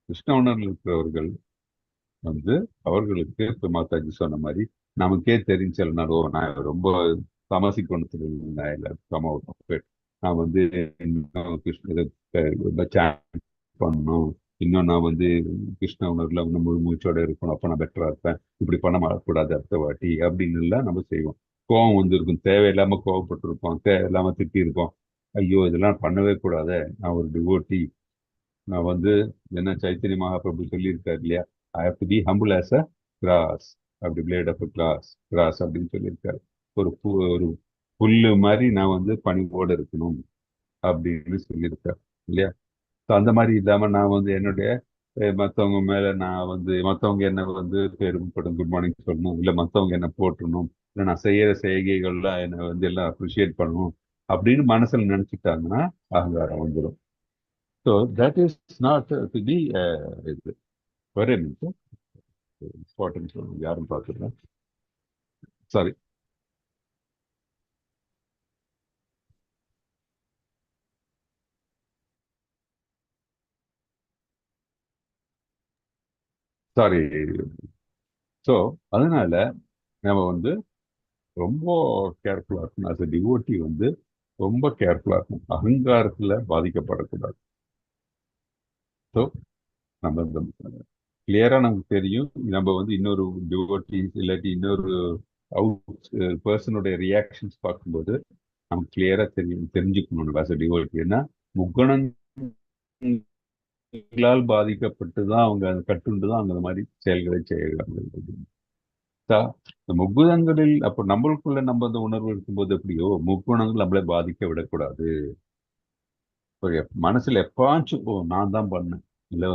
கிருஷ்ண உணர்வில் இருக்கிறவர்கள் வந்து அவர்களுக்கு இப்ப மாதாஜி சொன்ன மாதிரி நமக்கே தெரிஞ்சலனா, நான் ரொம்ப தமசி குணத்துல நான் வந்து இன்னும் கிருஷ்ண பண்ணணும், இன்னும் நான் வந்து கிருஷ்ண உணர்வுல முழு மூச்சோட இருக்கணும், அப்ப நான் பெட்டரா இருப்பேன், இப்படி பண்ண மாறக்கூடாது அடுத்த வாட்டி அப்படின்னு எல்லாம் நம்ம செய்வோம். கோவம் வந்து இருக்கும், தேவையில்லாம கோவப்பட்டிருப்போம், தேவையில்லாம திட்டி இருப்போம். ஐயோ இதெல்லாம் பண்ணவே கூடாது, நான் ஒரு டிவோட்டி, நான் வந்து என்ன சைத்தன்ய மகாபிரபு சொல்லியிருக்காரு இல்லையா, I have to be humble as a cross, அப்படி பிளேட் ஆஃப் கிராஸ் கிராஸ் அப்படின்னு சொல்லியிருக்காரு. ஒரு புல்லு மாதிரி நான் வந்து பணிவோடு இருக்கணும் அப்படின்னு சொல்லியிருக்காரு இல்லையா. ஸோ அந்த மாதிரி இல்லாம நான் வந்து என்னுடைய மற்றவங்க மேல நான் வந்து மற்றவங்க என்ன வந்து பெருமைப்படும் குட் மார்னிங் சொல்லணும், இல்லை மற்றவங்க என்ன போட்டணும், இல்லை நான் செய்யற செய்கைகள்லாம் என்னை வந்து எல்லாம் அப்ரிஷியேட் பண்ணணும் அப்படின்னு மனசுல நினைச்சிட்டாங்கன்னா அகங்காரம் வந்துடும். So that is not to be இது. ஒரே நிமிஷம், இம்பார்ட்டன்ட் யாரும் பார்த்துருக்கேன், சாரி. சாரி. ஸோ அதனால நம்ம வந்து ரொம்ப கேர்ஃபுல்லா இருக்கணும். as a devotee வந்து ரொம்ப கேர்ஃபுல்லா இருக்கணும், அகங்காரத்துல பாதிக்கப்படக்கூடாது. ஸோ நம்ம இந்த கிளியரா நமக்கு தெரியும், நம்ம வந்து இன்னொரு டிவோட்டி இல்லாட்டி இன்னொரு பர்சனுடைய ரியாக்ஷன்ஸ் பார்க்கும்போது நமக்கு கிளியரா தெரிஞ்சுக்கணும் as a devotee. ஏன்னா முக்குணங்களால் பாதிக்கப்பட்டு தான் அவங்க கட்டுண்டு தான் அந்த மாதிரி செயல்களை செய்கிறாங்க. இந்த முக்குணங்களில் அப்போ நம்மளுக்குள்ள நம்ம அந்த உணர்வு இருக்கும்போது எப்படியோ முக்குணங்கள் நம்மளை பாதிக்க விடக்கூடாது. மனசுல எப்பாச்சும் நான் தான் பண்ணேன், இல்லை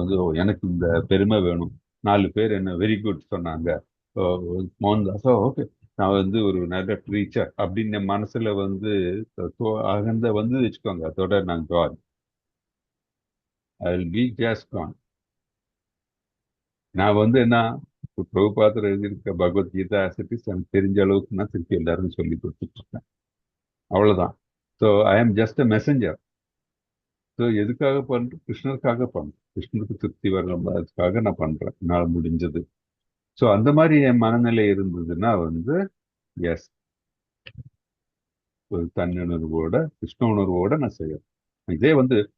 எனக்கு இந்த பெருமை வேணும், 4 பேர் என்ன வெரி குட் சொன்னாங்க, மோகன்தாஸோ ஓகே நான் ஒரு நல்ல ட்ரீச்சர் அப்படின்னு என் மனசுல அகந்த வச்சுக்கோங்க, அதோட நான் God I will be just gone. நான் என்ன பிரபுபாதர் எழுதியிருக்க பகவத்கீதா ஆசிட்டிஸ் எனக்கு தெரிஞ்ச அளவுக்கு நான் திருப்பி எல்லாரும் சொல்லி கொடுத்துட்டு இருக்கேன், அவ்வளவுதான். ஸோ ஐ ஆம் ஜஸ்ட் அ மெசஞ்சர். ஸோ எதுக்காக பண்றேன்? கிருஷ்ணருக்காக பண்றேன், கிருஷ்ணருக்கு திருப்தி வரதுக்காக நான் பண்றேன், என்னால் முடிஞ்சது. ஸோ அந்த மாதிரி என் மனநிலை இருந்ததுன்னா எஸ், ஒரு தன்னுணர்வோட கிருஷ்ண உணர்வோட நான் செய்யறேன். இதே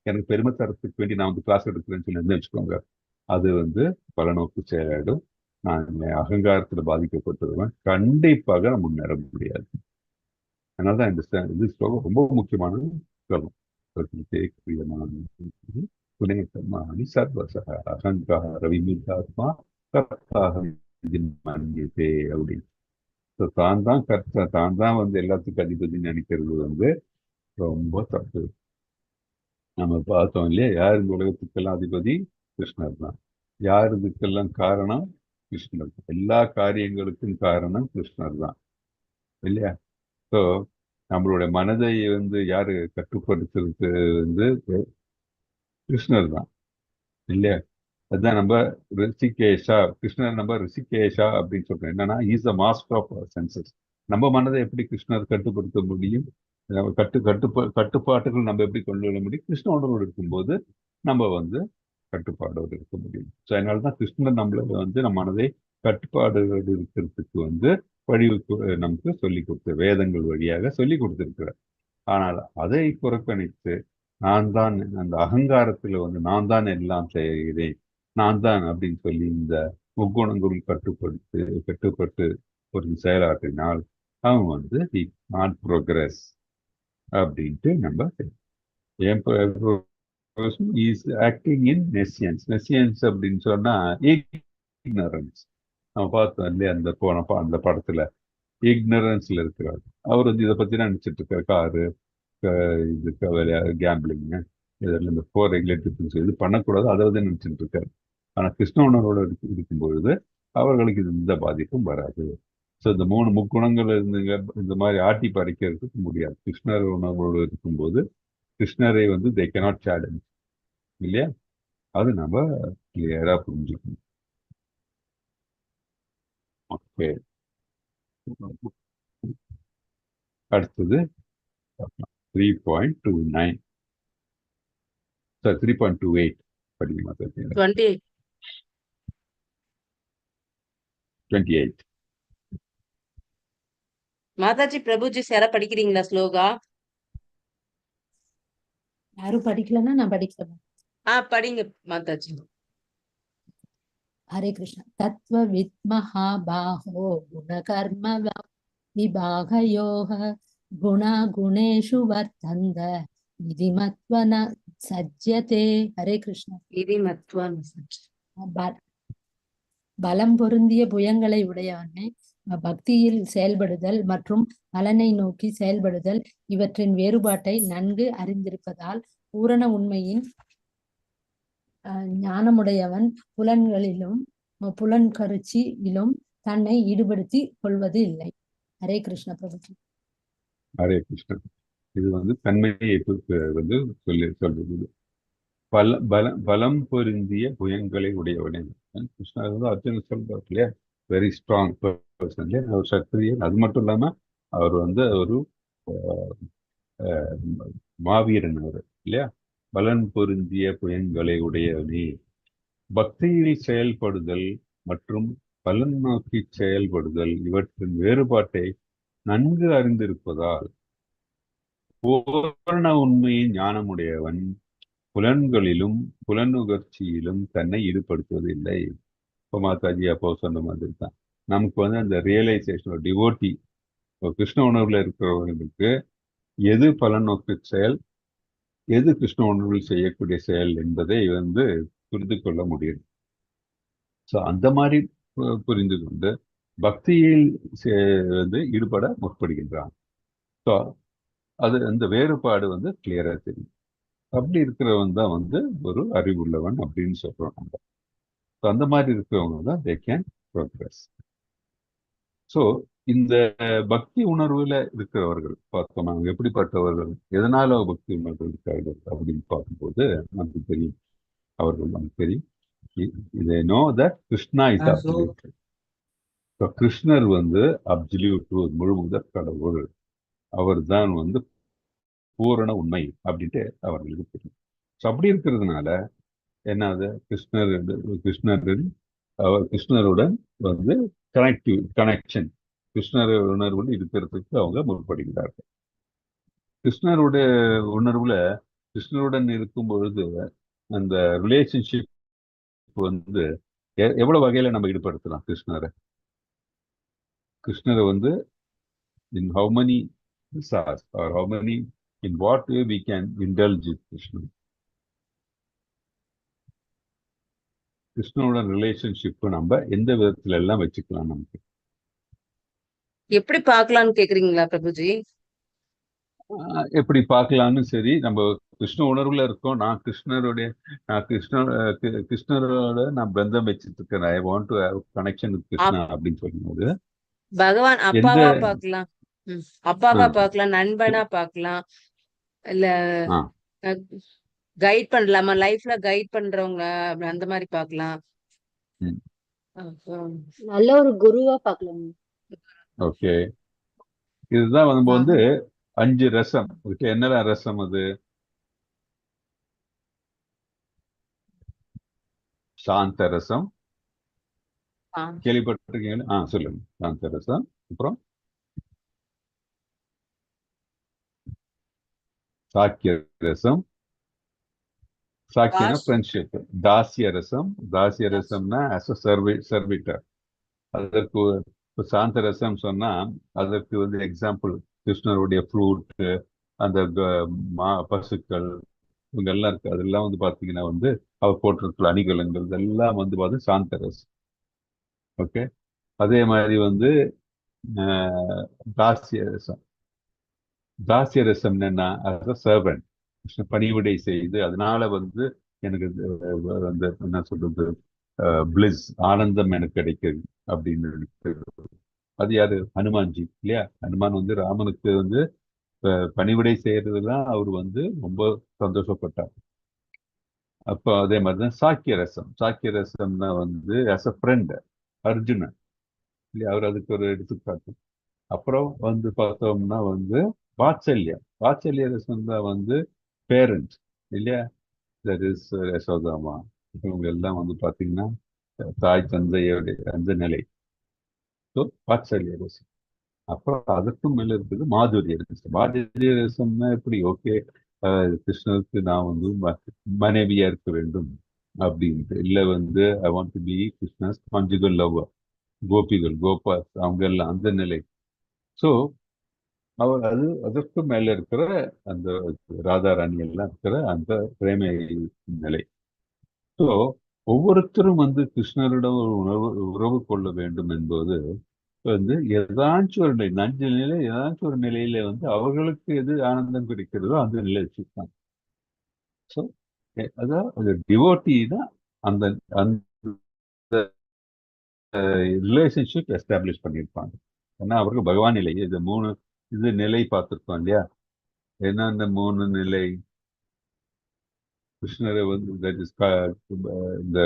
எனக்கு பெருமை தரத்துக்கு வேண்டி நான் கிளாஸ் எடுக்கிறேன்னு சொல்லி வச்சுக்கோங்க, அது பலநோக்கு செயலாயிடும். நான் அகங்காரத்துல பாதிக்கப்பட்டுருவேன், கண்டிப்பாக நான் முன்னேற முடியாது. அதனாலதான் இந்த ஸ்லோகம் ரொம்ப முக்கியமான ஸ்லோகம். புனேகமானி சர்வசக அகங்கார விமிதாத்மா கர்த்தாகம் மன்யதே அப்படின்னு. தான் தான் கர்த்தா, தான் தான் எல்லாத்துக்கும் அதிபதினு நினைக்கிறது ரொம்ப தப்பு. நம்ம பார்த்தோம் இல்லையா, யார் இந்த உலகத்துக்கெல்லாம் அதிபதி? கிருஷ்ணர் தான். யார் இதுக்கெல்லாம் காரணம்? கிருஷ்ணர் தான். எல்லா காரியங்களுக்கும் காரணம் கிருஷ்ணர் தான் இல்லையா? ஸோ நம்மளுடைய மனதை யாரு கட்டுப்படுத்துறது? கிருஷ்ணர் தான் இல்லையா? அதுதான் நம்ம ரிஷிகேஷா, கிருஷ்ணர் நம்ம ரிஷிகேஷா அப்படின்னு சொல்றோம். என்னன்னா is the master of senses. நம்ம மனதை எப்படி கிருஷ்ணர் கட்டுப்படுத்த முடியும்? கட்டுப்பாட்டுகள் நம்ம எப்படி கொண்டு வர முடியும்? கிருஷ்ண உணர்வோடு இருக்கும்போது நம்ம கட்டுப்பாடோடு இருக்க முடியும். ஸோ அதனாலதான் கிருஷ்ணர் நம்மள நம்ம மனதை கட்டுப்பாடுகள் இருக்கிறதுக்கு வழி நமக்கு சொல்லி கொடுத்த வேதங்கள் வழியாக சொல்லி கொடுத்திருக்கிறார். ஆனால் அதை புறக்கணித்து நான் தான் அந்த அகங்காரத்துல நான் தான் எல்லாம் செய்கிறேன், நான் தான் அப்படின்னு சொல்லி இந்த முக்குணங்களும் கட்டுப்பட்டு ஒரு செயலாற்றினால் அவன் நாட் ப்ரோக்ரஸ் அப்படின்ட்டு நம்ம இஸ் ஆக்டிங் இன் நெசியன்ஸ். நெசியன்ஸ் அப்படின்னு சொன்னா இக்னரன்ஸ். நம்ம பார்த்தோம் இல்லையா அந்த படத்துல இக்னரன்ஸ்ல இருக்கிறார். அவர் இதை பத்தி தான் நினைச்சிட்டு இருக்காரு, காரு கேம்பிளிங் இதெல்லாம் இந்த போர் ரெகுலேட்டிவ் இது பண்ணக்கூடாது, அதை நினைச்சிட்டு இருக்காரு. ஆனா கிருஷ்ண உணர்வோட இருக்கும்பொழுது அவர்களுக்கு இந்த பாதிப்பும் வராது. ஸோ இந்த 3 முக்குணங்கள் இந்த மாதிரி ஆட்டி பறிக்கிறதுக்கு முடியாது. கிருஷ்ணர் உணர்வோடு இருக்கும்போது கிருஷ்ணரை they cannot challenge இல்லையா? அது நம்ம கிளியரா புரிஞ்சுக்கணும். ஓகே, அடுத்தது 3.29 சார் 3.28 படிக்குமா சார்? 28 மாதாஜி பிரபுஜி சேர படிக்கிறீங்களா ஸ்லோகா? யாரும் படிக்கலன்னா நான் படிக்கிறேன். படிங்க மாதாஜி. ஹரே கிருஷ்ணா. தத்வ வித்மஹா பாஹோ குணகர்ம விபாகயோஹ குணா குணேஷு வர்த்தந்த விதிமத்வன சஜ்யதே. ஹரே கிருஷ்ணா. விதிமத்வன பலம் பொருந்திய புயங்களை உடையவனே, பக்தியில் செயல்படுதல் மற்றும் பலனை நோக்கி செயல்படுதல் இவற்றின் வேறுபாட்டை நன்கு அறிந்திருப்பதால் பூரண உண்மையின் ஞானமுடையவன் புலன்களிலும் புலன்கருச்சியிலும் தன்னை ஈடுபடுத்தி கொள்வது இல்லை. ஹரே கிருஷ்ண பிரபுஜி. ஹரே கிருஷ்ணன். இது தன்மையை சொல்றது. பலம் பொருந்திய புயங்களை உடையவனே. கிருஷ்ணர் அர்ஜுன் சொல்றாரு இல்லையா, வெரி ஸ்ட்ராங் பர்சன் இல்லையா, ஒரு சத்திரியன். அது மட்டும் இல்லாம அவர் ஒரு மாவீரன் அவர் இல்லையா. பலன் பொருந்திய புயங்களை உடையவனே. பக்தியில் செயல்படுதல் மற்றும் பலன் நோக்கி செயல்படுதல் இவற்றின் வேறுபாட்டை நன்கு அறிந்திருப்பதால் பூரண உண்மையின் ஞானமுடையவன் புலன்களிலும் புலனுகர்ச்சியிலும் தன்னை ஈடுபடுத்துவதில்லை. இப்போ மாதாஜி அப்போ சொன்ன மாதிரி தான் நமக்கு வந்து அந்த ரியலைசேஷன் டிவோட்டி கிருஷ்ண உணர்வுல இருக்கிறவங்களுக்கு எது பலநோக்கு செயல், எது கிருஷ்ண உணர்வில் செய்யக்கூடிய செயல் என்பதை வந்து புரிந்து கொள்ள முடியும். ஸோ அந்த மாதிரி புரிந்து கொண்டு பக்தியில் வந்து ஈடுபட முற்படுகின்றான். ஸோ அது அந்த வேறுபாடு வந்து கிளியரா தெரியும். அப்படி இருக்கிறவன் தான் வந்து ஒரு அறிவுள்ளவன் அப்படின்னு சொல்றோம் நம்ம. ஸோ அந்த மாதிரி இருக்கிறவங்க தான் தே கேன் ப்ரோக்ரஸ். ஸோ இந்த பக்தி உணர்வுல இருக்கிறவர்கள் பார்த்தோம், அவங்க எப்படிப்பட்டவர்கள், எதனால பக்தி உணர்வு இருக்கார்கள் அப்படின்னு பார்க்கும்போது நமக்கு தெரியும், அவர்கள் நமக்கு தெரியும். இதை know that Krishna is absolute. So கிருஷ்ணர் வந்து அப்சல்யூட் ட்ரூத், முழுமுதற் கடவுள், அவர் தான் வந்து பூரண உண்மை அப்படின்ட்டு அவர்களுக்கு தெரியும். ஸோ அப்படி இருக்கிறதுனால என்னது, கிருஷ்ணருடன் வந்து கனெக்ஷன், கிருஷ்ணர் உணர்வுல இருக்கிறதுக்கு அவங்க முற்படுகிறார்கள். கிருஷ்ணருடைய உணர்வுல கிருஷ்ணருடன் இருக்கும் பொழுது அந்த ரிலேஷன்ஷிப் வந்து எவ்வளவு வகையில நம்ம ஈடுபடுத்தலாம் கிருஷ்ணரை வந்து in how many visas or how many, in what way we can indulge in Krishna. கிருஷ்ணனோட ரிலேஷன்ஷிப் நம்ம எந்த விதத்துல எல்லாம் வச்சுக்கலாம், நமக்கு எப்படி பார்க்கலாம்னு கேக்குறீங்களா பிரபுஜி? எப்படி பார்க்கலாம்னு சரி, நம்ம கிருஷ்ண உணர்வுல இருக்கோம், நான் கிருஷ்ணரோட நான் பந்தம் வச்சுட்டு இருக்கேன், ஐ want to have connection with Krishna அப்படின்னு சொல்லும்போது பகவான் எந்த அப்பாவா பார்க்கலாம், அப்பாவா பார்க்கலாம், நண்பனா பார்க்கலாம், இல்ல கைட் பண்ணலாமா, லைஃப்ல கைட் பண்றவங்க அந்த மாதிரி பார்க்கலாம், நல்ல ஒரு குருவா பார்க்கலாம். ஓகே, இதுதான் நம்ம வந்து 5 ரசம். என்னெல்லாம் ரசம்? அது சாந்த ரசம், கேள்விப்பட்டிருக்கீங்களா? சொல்லுங்க. சாந்த ரசம், அப்புறம் சாக்கிய ரசம், சாக்கியனா ஃப்ரெண்ட்ஷிப். தாசிய ரசம்னா as a சர்வீட்டர். அதற்கு சாந்த ரசம் சொன்னா அதற்கு வந்து எக்ஸாம்பிள் கிருஷ்ணருடைய ஃப்ளூட், அந்த பசுக்கள், இவங்க எல்லாம் இருக்கு. அதெல்லாம் வந்து பாத்தீங்கன்னா வந்து அவர் போட்டிருக்கிற அணிகலன்கள் இதெல்லாம் வந்து பார்த்து சாந்த ரசம். ஓகே, அதே மாதிரி வந்து தாசிய ரசம் என்னன்னா சர்வன்ட், பணிவிடை செய்து அதனால வந்து எனக்கு அந்த என்ன சொல்றது பிளிஸ், ஆனந்தம் எனக்கு கிடைக்குது அப்படின்னு அது யாரு? ஹனுமான்ஜி இல்லையா? ஹனுமான் வந்து ராமனுக்கு வந்து பணிவிடை செய்யறதுதான் அவர் வந்து ரொம்ப சந்தோஷப்பட்டார். அப்போ அதே மாதிரிதான் சாக்கிய ரசம்னா வந்து ஆஸ் அ ஃப்ரெண்ட் அர்ஜுனன் இல்லையா, அவர் அதுக்கு ஒரு எடுத்துக்காட்டு. அப்புறம் வந்து பார்த்தோம்னா வந்து வாத்சல்ய ரசம் தான் வந்து பேரண்ட் இல்லையா, தட் இஸ் யசோதாமா, இவங்க எல்லாம் வந்து பாத்தீங்கன்னா தாய் தந்தையோடைய அந்த நிலை. ஸோ வாத்சல்ய ரசம். அப்புறம் அதுக்கும் மேல இருக்குது மாதுரிய ரசம்னா எப்படி? ஓகே, கிருஷ்ணருக்கு நான் வந்து மனைவியா இருக்க வேண்டும் அப்படின்ட்டு, இல்ல வந்து I want to be Krishna's conjugal lover, gopas அவங்க எல்லாம் அந்த நிலை. ஸோ அவர் அதற்கு மேல இருக்கிற அந்த ராதாராணி எல்லாம் இருக்கிற அந்த பிரேம நிலை. ஸோ ஒவ்வொருத்தரும் வந்து கிருஷ்ணரிடம் ஒரு உறவு கொள்ள வேண்டும் என்பது வந்து ஏதாச்சும் ஒரு நிலை, 5 நிலை, ஏதாச்சும் ஒரு நிலையில வந்து அவர்களுக்கு எது ஆனந்தம் கிடைக்கிறதோ அந்த நிலை வச்சுருக்காங்க. ஸோ அதாவது டிவோட்டி தான் அந்த அந்த ரிலேஷன்ஷிப் எஸ்டாப்ளிஷ் பண்ணியிருப்பாங்க. ஏன்னா அவருக்கு பகவான் நிலை இது 3 நிலை பார்த்துருக்கோம் இல்லையா? என்ன அந்த 3 நிலை? கிருஷ்ணரை வந்து இந்த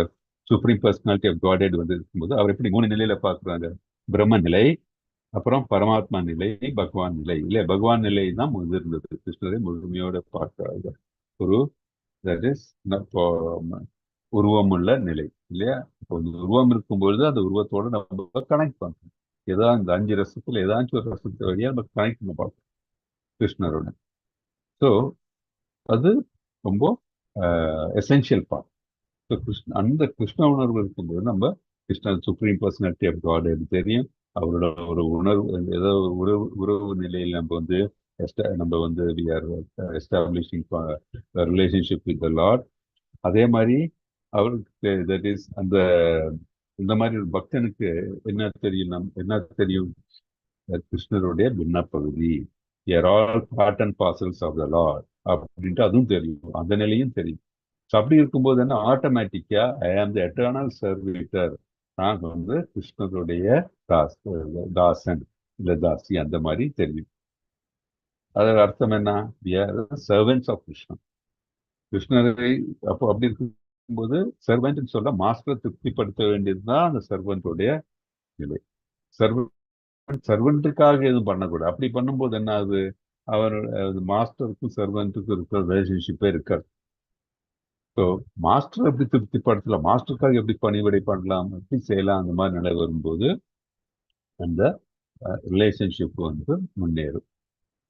சுப்ரீம் பர்சனாலிட்டி ஆஃப் காடெட் வந்து இருக்கும்போது அவர் எப்படி 3 நிலையில பார்க்குறாங்க? பிரம்ம நிலை, அப்புறம் பரமாத்மா நிலை, பகவான் நிலை. இல்லையா, பகவான் நிலை தான் இருந்தது. கிருஷ்ணரை முழுமையோட பார்க்கிறாங்க. ஒரு தட் இஸ் உருவமுள்ள நிலை இல்லையா? இப்போ உருவம் இருக்கும்பொழுது அந்த உருவத்தோட நம்ம கனெக்ட் பண்றோம். ஏதாவது இந்த 5 ரசத்துல ஏதாச்சும் ஒரு ரசத்தை வழியா நம்ம கனெக்ட் பண்ண பார்க்கணும் கிருஷ்ணரோட. ஸோ அது ரொம்ப எசென்ஷியல் பார்ட். அந்த கிருஷ்ண உணர்வு இருக்கும்போது நம்ம கிருஷ்ணர் சுப்ரீம் பர்சனாலிட்டி ஆஃப் காட் தெரியும். அவரோட ஒரு உணர்வு, ஏதோ ஒரு உறவு நிலையில் நம்ம வந்து we are establishing relationship with the Lord. அதே மாதிரி அவருக்கு தட் இஸ் இந்த மாதிரி ஒரு பக்தனுக்கு என்ன தெரியும் கிருஷ்ணருடைய பின்ன பகுதி, are all part and parcels of the lord அப்படின்ட்டு அதுவும் தெரியும், அந்த நிலையும் தெரியும். ஸோ அப்படி இருக்கும்போது என்ன ஆட்டோமேட்டிக்கா ஐ ஆம் தி எட்டர்னல் சர்வீட்டர், நான் வந்து கிருஷ்ணருடைய தாசன் இல்ல தாசி அந்த மாதிரி தெரியும். அதோட அர்த்தம் என்ன? we are servants of Krishna. கிருஷ்ணரை அப்போ அப்படி இருக்கும்போது சர்வெண்ட் சொல்ல மாஸ்டரை திருப்திப்படுத்த வேண்டியதுதான் அந்த சர்வெண்டுடைய நிலை. சர்வெண்ட்டுக்காக எதுவும் பண்ணக்கூடாது. அப்படி பண்ணும்போது என்ன ஆகுது, அவர் மாஸ்டருக்கும் சர்வெண்ட்டுக்கும் இருக்கிற ரிலேஷன்ஷிப்பே இருக்காது. ஸோ மாஸ்டர் எப்படி திருப்திப்படுத்தலாம், மாஸ்டருக்காக எப்படி பணிவிடை பண்ணலாம், எப்படி செய்யலாம், அந்த மாதிரி நிலை வரும்போது அந்த ரிலேஷன்ஷிப் வந்து முன்னேறும்.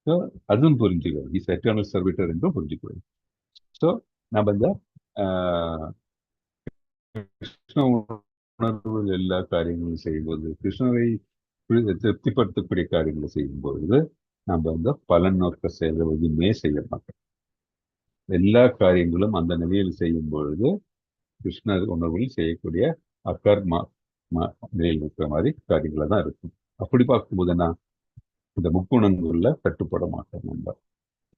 ஸோ அதுவும் புரிஞ்சுக்கணும், இஸ் எட்டர்னல் சர்வீட்டர் என்றும் புரிஞ்சுக்கணும். ஸோ நம்ம இந்த கிருஷ்ண உணர்வு எல்லா காரியங்களும் செய்யும்போது, கிருஷ்ணரை திருப்திப்படுத்தக்கூடிய காரியங்களை செய்யும்போது நம்ம வந்து பலன் நோக்க செயல்கள் எதுவுமே செய்ய மாட்டோம். எல்லா காரியங்களும் அந்த நிலையில் செய்யும் பொழுது கிருஷ்ண உணர்வில் செய்யக்கூடிய அக்கர்மா நிலையில் இருக்கிற மாதிரி காரியங்களா தான் இருக்கும். அப்படி பார்க்கும்போது என்ன, இந்த முக்குணங்கள்ல கட்டுப்பட மாட்டோம், நம்ம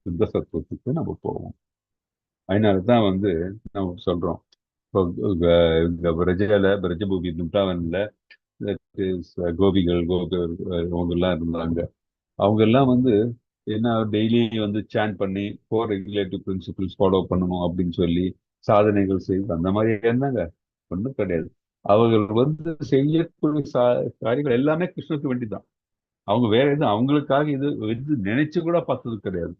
சுத்த சத்துவத்துக்கு நம்ம போவோம். அதனாலதான் வந்து நம்ம சொல்றோம், இப்போ பிரஜபூமி பிருந்தாவன்ல கோபிகள் அவங்க எல்லாம் இருந்தாங்க. அவங்க எல்லாம் வந்து என்ன டெய்லி வந்து சாண்ட் பண்ணி 4 ரெகுலேட்டிவ் பிரின்சிபிள்ஸ் ஃபாலோ பண்ணணும் அப்படின்னு சொல்லி சாதனைகள் செய்து அந்த மாதிரி இருந்தாங்க. ஒன்றும் கிடையாது. அவர்கள் வந்து செய்யக்கூடிய காரியங்கள் எல்லாமே கிருஷ்ணருக்கு வேண்டிதான். அவங்க வேற எதுவும் அவங்களுக்காக இது நினைச்சு கூட பார்த்தது கிடையாது.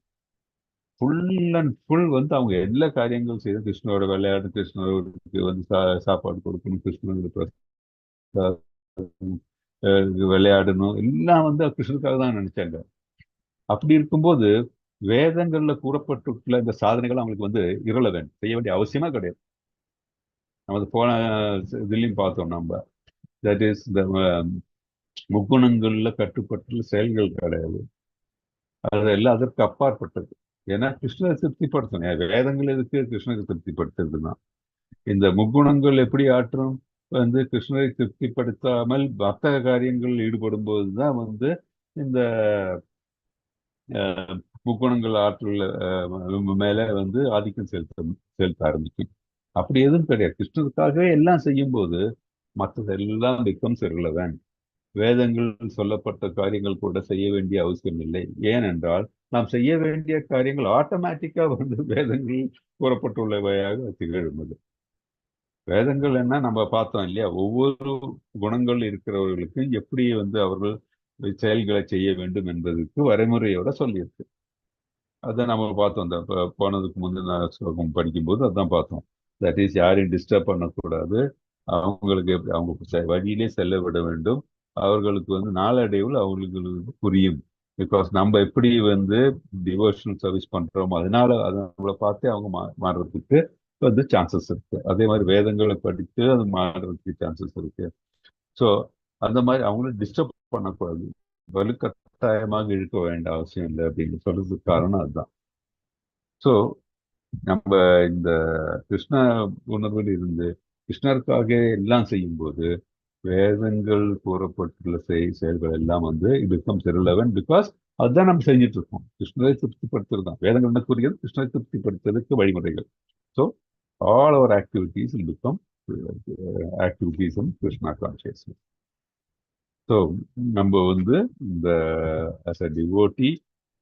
ஃபுல் அண்ட் ஃபுல் வந்து அவங்க எல்லா காரியங்களும் செய்து கிருஷ்ணரோட விளையாடு, கிருஷ்ணருக்கு வந்து சாப்பாடு கொடுக்கணும், கிருஷ்ணருக்கு விளையாடணும், எல்லாம் வந்து கிருஷ்ணருக்காக தான் நினைச்சாங்க. அப்படி இருக்கும்போது வேதங்கள்ல கூறப்பட்டுள்ள இந்த சாதனைகள் அவங்களுக்கு வந்து இரலவென்ட், செய்ய வேண்டிய அவசியமா கிடையாது. நம்ம போன இதுலையும் பார்த்தோம், நம்ம தட் இஸ் இந்த முக்குணங்கள்ல கட்டுப்பட்டுள்ள செயல்கள் கிடையாது, அதெல்லாம் அதற்கு அப்பாற்பட்டது. ஏன்னா கிருஷ்ணரை திருப்திப்படுத்தணும். வேதங்கள் எதுக்கு? கிருஷ்ணரை திருப்திப்படுத்துறது தான். இந்த முக்குணங்கள் எப்படி ஆற்றும் வந்து கிருஷ்ணரை திருப்திப்படுத்தாமல் மற்ற காரியங்கள் ஈடுபடும் போதுதான் வந்து இந்த முக்குணங்கள் ஆற்றல் மேல வந்து ஆதிக்கம் செலுத்த ஆரம்பிக்கும். அப்படி எதுவும் கிடையாது. கிருஷ்ணருக்காகவே எல்லாம் செய்யும் போது மற்றதெல்லாம் பிகம்ஸ் irrelevant. வேதங்கள் சொல்லப்பட்ட காரியங்கள் கூட செய்ய வேண்டிய அவசியம் இல்லை. ஏனென்றால் நாம் செய்ய வேண்டிய காரியங்கள் ஆட்டோமேட்டிக்கா வந்து வேதங்கள் கூறப்பட்டுள்ளவையாக திகழும். வேதங்கள் என்ன நம்ம பார்த்தோம் இல்லையா, ஒவ்வொரு குணங்கள் இருக்கிறவர்களுக்கு எப்படி வந்து அவர்கள் செயல்களை செய்ய வேண்டும் என்பதற்கு வரைமுறையோட சொல்லியிருக்கு. அதான் நம்ம பார்த்தோம், அந்த போனதுக்கு முந்தின ஸ்லோகம் படிக்கும்போது அதான் பார்த்தோம். தட் இஸ் யாரையும் டிஸ்டர்ப் பண்ணக்கூடாது, அவங்களுக்கு அவங்க வழியிலே செல்ல விட வேண்டும். அவர்களுக்கு வந்து நாளடைவில் அவங்களுக்கு புரியும். பிகாஸ் நம்ம எப்படி வந்து டிவோஷனல் சர்வீஸ் பண்றோமோ அதனால நம்மளை பார்த்தே அவங்க மாறுறதுக்கு வந்து சான்சஸ் இருக்கு. அதே மாதிரி வேதங்களை படித்து அது மாறுறதுக்கு சான்சஸ் இருக்கு. ஸோ அந்த மாதிரி அவங்கள டிஸ்டர்ப் பண்ணக்கூடாது, வலுக்கட்டாயமாக இழுக்க வேண்டிய அவசியம் இல்லை அப்படின்னு சொல்றதுக்கு காரணம் அதுதான். ஸோ நம்ம இந்த கிருஷ்ண உணர்வில் இருந்து கிருஷ்ணருக்காக எல்லாம் செய்யும்போது வேதங்கள் கூறப்பட்டுள்ள செயல்கள் எல்லாம் வந்து இது பிகம்ஸ் irrelevant. பிகாஸ் அதுதான் நம்ம செஞ்சுட்டு இருக்கோம். கிருஷ்ணரை திருப்திப்படுத்துறது தான் வேதங்கள் என்ன கூறியது, கிருஷ்ணரை திருப்திப்படுத்துறதுக்கு வழிமுறைகள். So all our activities will become activities in Krishna consciousness. So நம்ம வந்து இந்த as a devotee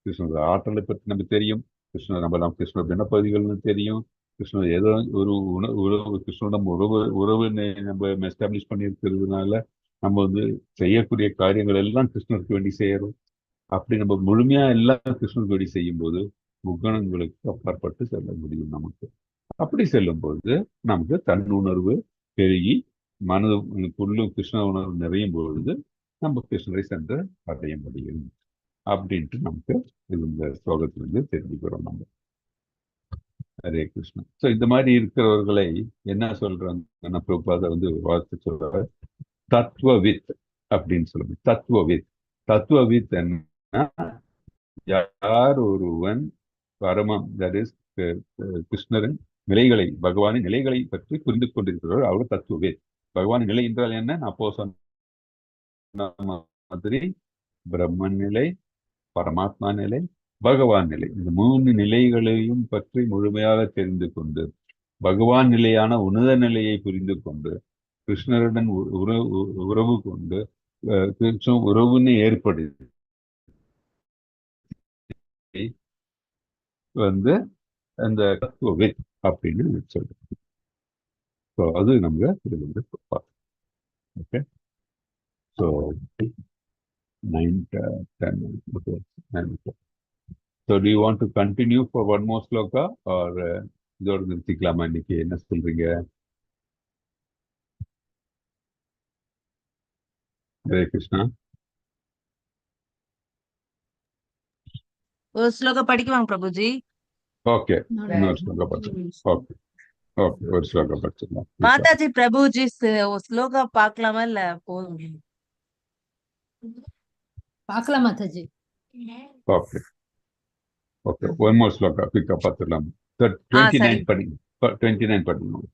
கிருஷ்ணரோட ஆற்றலை பற்றி நமக்கு தெரியும், கிருஷ்ண தினப்பதிகள்னு தெரியும், கிருஷ்ணர் ஏதோ ஒரு உறவு கிருஷ்ணோட உறவு நம்ம எஸ்டாப்ளிஷ் பண்ணியிருக்கிறதுனால நம்ம வந்து செய்யக்கூடிய காரியங்கள் எல்லாம் கிருஷ்ணருக்கு வேண்டி செய்யறோம். அப்படி நம்ம முழுமையா எல்லாம் கிருஷ்ணருக்கு வேண்டி செய்யும் போது முக்குணங்களுக்கு அப்பாற்பட்டு செல்ல முடியும் நமக்கு. அப்படி செல்லும் போது நமக்கு தன்னுணர்வு பெருகி மனதுக்குள்ளும் கிருஷ்ண உணர்வு நிறையும் பொழுது நம்ம கிருஷ்ணரை சென்று அடைய முடியும் அப்படின்ட்டு நமக்கு இந்த ஸ்லோகத்திலிருந்து தெரிஞ்சுக்கிறோம் நம்ம. ஹரே கிருஷ்ணா. ஸோ இந்த மாதிரி இருக்கிறவர்களை என்ன சொல்றாங்க, பிரபுபாத வந்து வாழ்த்து சொல்றாரு, தத்துவவித் அப்படின்னு சொல்லுவாங்க. தத்துவவித். தத்துவவித் என்ன, யார் ஒருவன் பரமம், தட் இஸ் கிருஷ்ணரின் நிலைகளை, பகவானின் நிலைகளை பற்றி புரிந்து கொண்டிருக்கிறார், அவர் தத்துவவித். பகவான் நிலை என்றால் என்ன, அப்போ சொன்ன மாதிரி பிரம்மன் நிலை, பரமாத்மா நிலை, பகவான் நிலை, இந்த 3 நிலைகளையும் பற்றி முழுமையாக தெரிந்து கொண்டு, பகவான் நிலையான உன்னத நிலையை புரிந்து கொண்டு, கிருஷ்ணருடன் உறவு கொண்டு, உறவுன்னு ஏற்படுத்தி வந்து அந்த தத்துவவித் அப்படின்னு சொல்றோம். ஸோ அது நம்ம இதுல வந்து பார்ப்போம். Okay, so 9, 10, okay, 9 o'clock. So do you want to continue for one more sloka or இதோட நிறுத்திக்கலாமா? இன்னைக்கு என்ன சொல்றீங்க? ஹரே கிருஷ்ணா. ஒரு ஸ்லோகம் படிக்குவாங்க பிரபுஜி. ஓகே, இன்னொரு ஸ்லோகா படிச்சிடலாம். ஓகே ஓகே, ஒரு ஸ்லோகா படிச்சிடலாம். மாதாஜி பிரபுஜி ஸ்லோகா பார்க்கலாமா இல்ல போதும்? பார்க்கலாம் Mataji. Okay okay, one more shloka குயிக்கா பார்த்துடலாம். 29 படிங்க, 29 படிங்க.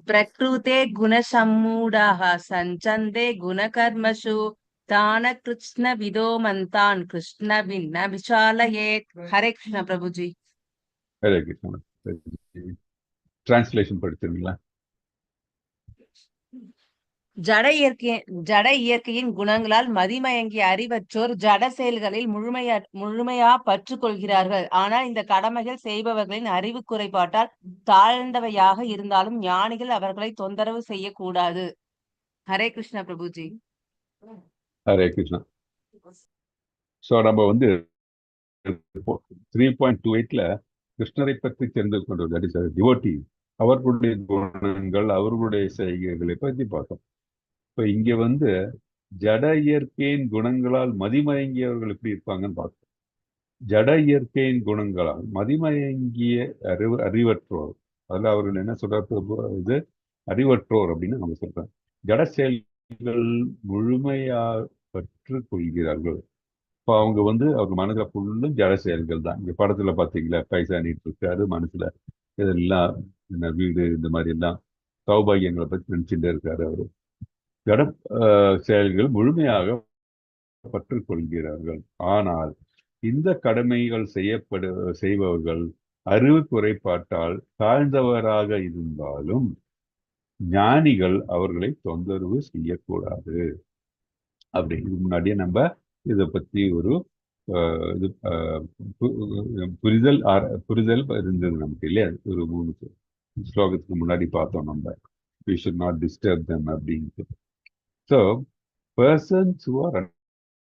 பிரகிருதே குணசம்மூடாக சஞ்சந்தே குணகர்மசு தான கிருஷ்ண விதோமந்தான் கிருஷ்ண பின்ன விசாலயேத். ஹரே கிருஷ்ண பிரபுஜி. ஹரே கிருஷ்ணா. டிரான்ஸ்லேஷன் படிச்சிருங்களா? ஜட இயற்கையின் குணங்களால் மதிமயங்கிய அறிவற்றோர் ஜட செயல்களில் முழுமையா பற்று கொள்கிறார்கள். ஆனால் இந்த கடமைகள் செய்பவர்களின் அறிவு குறைபாட்டால் தாழ்ந்தவையாக இருந்தாலும் ஞானிகள் அவர்களை தொந்தரவு செய்யக்கூடாது. ஹரே கிருஷ்ண பிரபுஜி. ஹரே கிருஷ்ணா. ஸோ நம்ம வந்து 3.28ல கிருஷ்ணரை பற்றி தெரிந்து கொண்டது, தட் இஸ் டிவோட்டி, அவர்களுடைய குணங்கள், அவர்களுடைய செய்கைகளை பற்றி பார்த்தோம். இப்போ இங்க வந்து ஜட இயற்கையின் குணங்களால் மதிமயங்கியவர்கள் எப்படி இருப்பாங்கன்னு பார்த்தோம். ஜட இயற்கையின் குணங்களால் மதிமயங்கிய அறிவற்றோர், அதில் அவர்கள் என்ன சொல்ற, இது அறிவற்றோர் அப்படின்னு நம்ம சொல்றோம். ஜட செயல்கள் முழுமையாக பற்று கொள்கிறார்கள். இப்போ அவங்க வந்து அவங்க மனதில் ஃபுல்லும் ஜட செயல்கள் தான். இங்க படத்துல பார்த்தீங்களா, பைசா நீட்டு இருக்காரு, மனசுல இதெல்லாம் வீடு, இந்த மாதிரி எல்லாம் சௌபாகியங்களை பற்றி நினைச்சுட்டே இருக்காரு. அவரு ஜட செயல்கள் முழுமையாக பற்றுக் கொள்கிறார்கள். ஆனால் இந்த கடமைகள் செய்பவர்கள் அறிவு குறைபாட்டால் தாழ்ந்தவராக இருந்தாலும் ஞானிகள் அவர்களை தொந்தரவு செய்யக்கூடாது. அப்படின்னு முன்னாடியே நம்ம இதை பத்தி ஒரு புரிதல் இருந்தது நமக்கு இல்லையா? ஒரு 3 ஸ்லோகத்துக்கு முன்னாடி பார்த்தோம் நம்ம, we should not disturb them அப்படின்ட்டு. So persons who are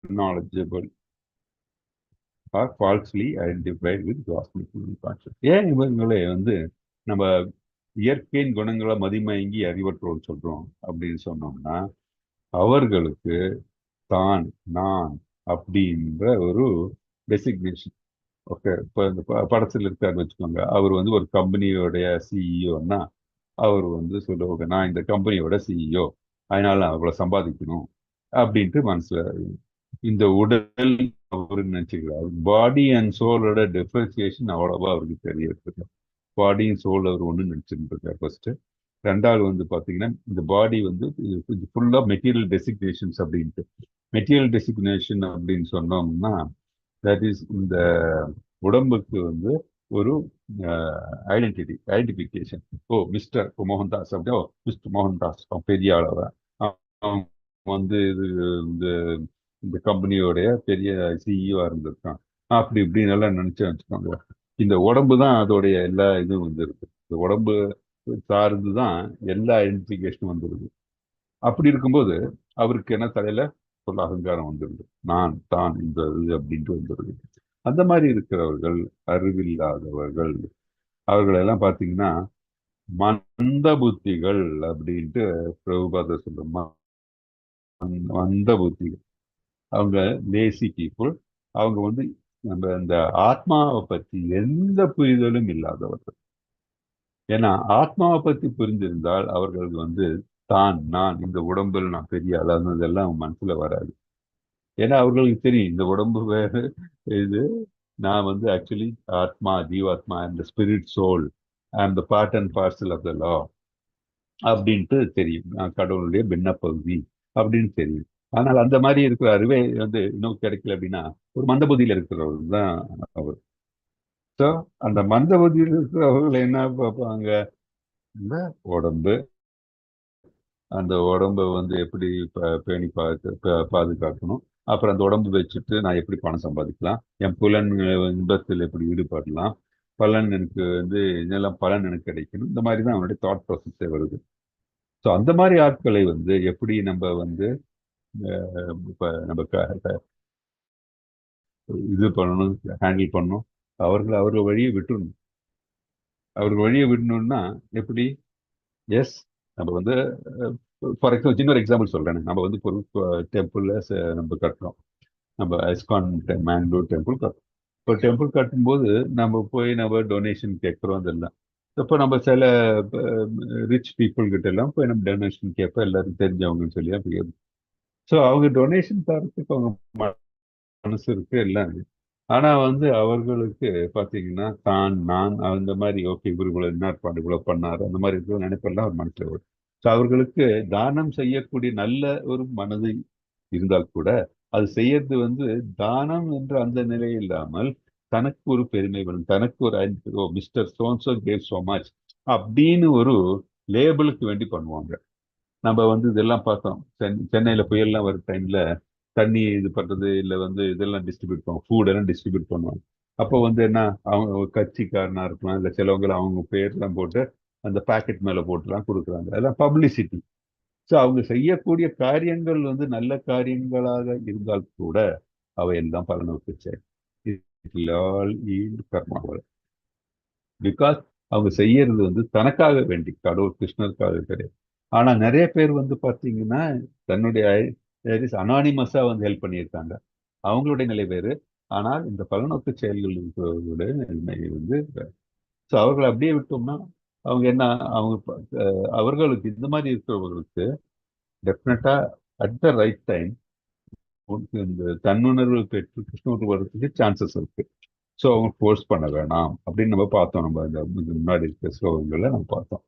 knowledgeable are falsely identified with cosmic consciousness. ஏன் இவங்களே வந்து நம்ம இயற்கையின் குணங்களை மதிமயங்கி அறிவற்றோர் சொல்றோம் அப்படின்னு சொன்னோம்னா, அவர்களுக்கு தான், நான் அப்படின்ற ஒரு டெசிக்னேஷன். ஓகே, இப்போ இந்த படத்தில் இருக்காருன்னு வச்சுக்கோங்க, அவர் வந்து ஒரு கம்பெனியோடைய சிஇஓன்னா அவர் வந்து சொல்லுவாங்க, நான் இந்த கம்பெனியோட சிஇஓ, அதனால நான் அவ்வளோ சம்பாதிக்கணும் அப்படின்ட்டு மனசுல இந்த உடல் அவரு நினைச்சுக்கிறார். பாடி அண்ட் சோலோட டிஃபரன்சியேஷன் அவ்வளவா அவருக்கு தெரியறது. பாடி அண்ட் சோல் அவர் ஒன்று நினைச்சுட்டு இருக்காரு ஃபர்ஸ்ட். ரெண்டாவது வந்து பார்த்தீங்கன்னா, இந்த பாடி வந்து ஃபுல்லா மெட்டீரியல் டெசிக்னேஷன்ஸ் அப்படின்ட்டு. மெட்டீரியல் டெசிக்னேஷன் அப்படின்னு சொன்னோம்னா, தட் இஸ் இந்த உடம்புக்கு வந்து ஒரு ஐடென்டிஃபிகேஷன். ஓ மிஸ்டர் மோகன்தாஸ் அப்படியே, மிஸ்டர் மோகன்தாஸ் பெரிய அளவை வந்து இது இந்த கம்பெனியோடைய பெரிய சிஇஓ இருந்திருக்கான் அப்படி இப்படி நல்லா நினைச்சு வச்சுக்கோங்க. இந்த உடம்பு தான் அதோடைய எல்லா இதுவும் வந்துருக்கு. இந்த உடம்பு சார்ந்து தான் எல்லா ஐடென்டிஃபிகேஷனும் வந்துருது. அப்படி இருக்கும்போது அவருக்கு என்ன தலையில சொல்ல அகங்காரம் வந்துருது, நான் தான் இந்த இது அப்படின்ட்டு வந்துருது. அந்த மாதிரி இருக்கிறவர்கள் அறிவில்லாதவர்கள். அவர்களெல்லாம் பார்த்தீங்கன்னா மந்த புத்திகள் அப்படின்ட்டு பிரபுபாத சொல்றோமா. மந்த புத்திகள், அவங்க லேசி பீப்புள். அவங்க வந்து நம்ம இந்த ஆத்மாவை பத்தி எந்த புரிதலும் இல்லாதவர்கள். ஏன்னா ஆத்மாவை பத்தி புரிந்திருந்தால் அவர்கள் வந்து நான் இந்த உடம்பில் நான் பெரிய ஆளானு இதெல்லாம் அவங்க மனசுல வராது. ஏன்னா அவர்களுக்கு தெரியும் இந்த உடம்பு வேறு, இது நான் வந்து ஆக்சுவலி ஆத்மா, ஜீவாத்மா, அந்த ஸ்பிரிட் சோல், அந்த part and parcel of the lord அப்படின்ட்டு தெரியும். நான் கடவுளுடைய பின்ன பகுதி அப்படின்னு தெரியும். ஆனால் அந்த மாதிரி இருக்கிற அறிவே வந்து இன்னும் கிடைக்கல அப்படின்னா ஒரு மந்தபுதியில இருக்கிறவர்கள் தான் அவர். ஸோ அந்த மந்தபுதியில் இருக்கிறவர்கள் என்ன பார்ப்பாங்க, இந்த உடம்பு, அந்த உடம்பை வந்து எப்படி பேணி பாதுகாக்கணும், அப்புறம் அந்த உடம்பு வச்சுட்டு நான் எப்படி பணம் சம்பாதிக்கலாம், என் புலன் இன்பத்தில் எப்படி ஈடுபடலாம், பலன் எனக்கு வந்து இதெல்லாம் பலன் எனக்கு கிடைக்கணும், இந்த மாதிரி தான் அவனுடைய தாட் ப்ராசஸே வருது. ஸோ அந்த மாதிரி ஆட்களை வந்து எப்படி நம்ம வந்து இப்போ நம்ம இது பண்ணணும், ஹேண்டில் பண்ணணும், அவர்கள் வழியை விட்டுடணும். அவர்கள் வழியை விடணும்னா எப்படி? எஸ், நம்ம வந்து ஃபார் எக்ஸாம்பிள் சின்ன ஒரு எக்ஸாம்பிள் சொல்றேன். நம்ம வந்து ஒரு டெம்பிள்ல நம்ம கட்டுறோம். நம்ம ஐஸ்கான் மேங்களூர் டெம்பிள் கட்டுறோம். இப்போ டெம்பிள் கட்டும்போது நம்ம போய் நம்ம டொனேஷன் கேட்குறோம். அதெல்லாம் இப்போ நம்ம சில ரிச் பீப்புள் கிட்ட எல்லாம் போய் நம்ம டொனேஷன் கேட்போம், எல்லாரும் தெரிஞ்சவங்கன்னு சொல்லி அப்படி. ஸோ அவங்க டொனேஷன் தரத்துக்கு அவங்க மனசு இருக்கு எல்லாம். ஆனா வந்து அவர்களுக்கு பாத்தீங்கன்னா நான் அந்த மாதிரி ஓகே இவர் இவ்வளவு என்ன இவ்வளவு பண்ணாரு அந்த மாதிரி இருக்கிற நினைப்பெல்லாம் அவர் மனசுல வரும். ஸோ அவர்களுக்கு தானம் செய்யக்கூடிய நல்ல ஒரு மனது இருந்தால் கூட அது செய்யறது வந்து தானம் என்ற அந்த நிலை இல்லாமல் தனக்கு ஒரு பெருமை வேணும், தனக்கு ஒரு mister so and so gave so much அப்படின்னு ஒரு லேபிளுக்கு வேண்டி பண்ணுவாங்க. நம்ம வந்து இதெல்லாம் பார்த்தோம். சென்னையில புயல்லாம் வர டைம்ல தண்ணி இது பண்றது இல்லை வந்து இதெல்லாம் டிஸ்ட்ரிபியூட் பண்ணுவோம், ஃபுட் எல்லாம் டிஸ்ட்ரிபியூட் பண்ணுவாங்க. அப்போ வந்து என்ன, அவங்க கட்சிக்காரனா இருக்கலாம், இல்லை சிலவங்க அவங்க பேர்லாம் போட்டு அந்த பேக்கெட் மேல போட்டுலாம் கொடுக்குறாங்க. அதெல்லாம் பப்ளிசிட்டி. ஸோ அவங்க செய்யக்கூடிய காரியங்கள் வந்து நல்ல காரியங்களாக இருந்தால் கூட அவையெல்லாம் பலனோக்கு கர்மாவல். பிகாஸ் அவங்க செய்யறது வந்து தனக்காக வேண்டி, கடவுள் கிருஷ்ணருக்காக கிடையாது. ஆனா நிறைய பேர் வந்து பாத்தீங்கன்னா தன்னுடைய அனானிமஸா வந்து ஹெல்ப் பண்ணியிருக்காங்க, அவங்களுடைய நிலை வேறு. ஆனால் இந்த பலநோக்கு செயல்கள் இருக்கிறவர்களுடைய நிலைமை வந்து ஸோ அவர்களை அப்படியே விட்டோம்னா அவங்க என்ன, அவங்க அவர்களுக்கு இந்த மாதிரி இருக்கிறவர்களுக்கு டெஃபினட்டா அட் த ரைட் டைம் இந்த தன்னுணர்வு பெற்று கிருஷ்ணர் வர்றதுக்கு சான்சஸ் இருக்கு. ஸோ அவங்க ஃபோர்ஸ் பண்ண வேணாம் அப்படின்னு நம்ம பார்த்தோம். நம்ம இந்த முன்னாடி இருக்கிற ஸ்லோகங்களை நம்ம பார்த்தோம்.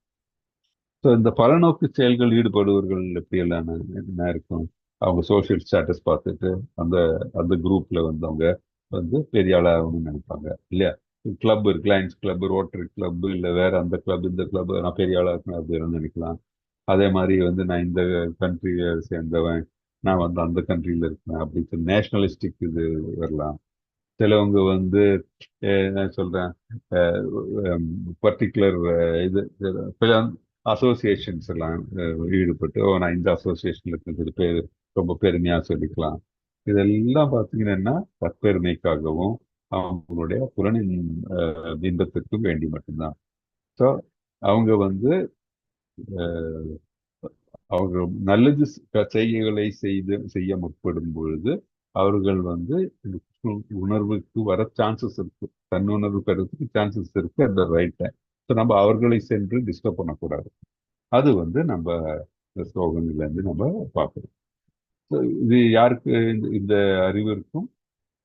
ஸோ இந்த பலநோக்கு செயல்கள் ஈடுபடுவர்கள் எப்படி எல்லாம் என்ன இருக்கும், அவங்க சோசியல் ஸ்டேட்டஸ் பார்த்துட்டு அந்த அந்த குரூப்ல வந்து அவங்க வந்து பெரிய ஆளாகணும்னு நினைப்பாங்க இல்லையா. கிளப் இருக்கு, லயன்ஸ் கிளப், ரோட்டரி கிளப், இல்லை வேற அந்த கிளப் இந்த கிளப், நான் பெரிய ஆளாக இருக்கணும் அப்படின்னு நினைக்கலாம். அதே மாதிரி வந்து நான் இந்த கண்ட்ரியை சேர்ந்தவன், நான் வந்து அந்த கண்ட்ரியில இருக்கேன் அப்படின்னு சொல்லி நேஷனலிஸ்டிக் இது வரலாம். சிலவங்க வந்து நான் சொல்றேன் பர்டிகுலர் இது அசோசியேஷன்ஸ் எல்லாம் ஈடுபட்டு நான் இந்த அசோசியேஷன்ல இருக்கிறது பேர் ரொம்ப பெருமையா சொல்லிக்கலாம். இதெல்லாம் பார்த்தீங்கன்னா தற்பெருமைக்காகவும் அவங்களுடைய புலனின் இன்பத்திற்கும் வேண்டி மட்டும்தான். ஸோ அவங்க வந்து அவங்க நல்லது செய்கைகளை செய்ய முற்படும் பொழுது அவர்கள் வந்து உணர்வுக்கு வர சான்சஸ் இருக்கு, தன்னுணர்வு பெறதுக்கு சான்சஸ் இருக்கு at the right time. So நம்ம அவர்களை சென்று டிஸ்டர்ப் பண்ணக்கூடாது. அது வந்து நம்ம ஸ்லோகங்கள்ல இருந்து நம்ம பார்க்கணும். இது யாருக்கு இந்த அறிவு இருக்கும்,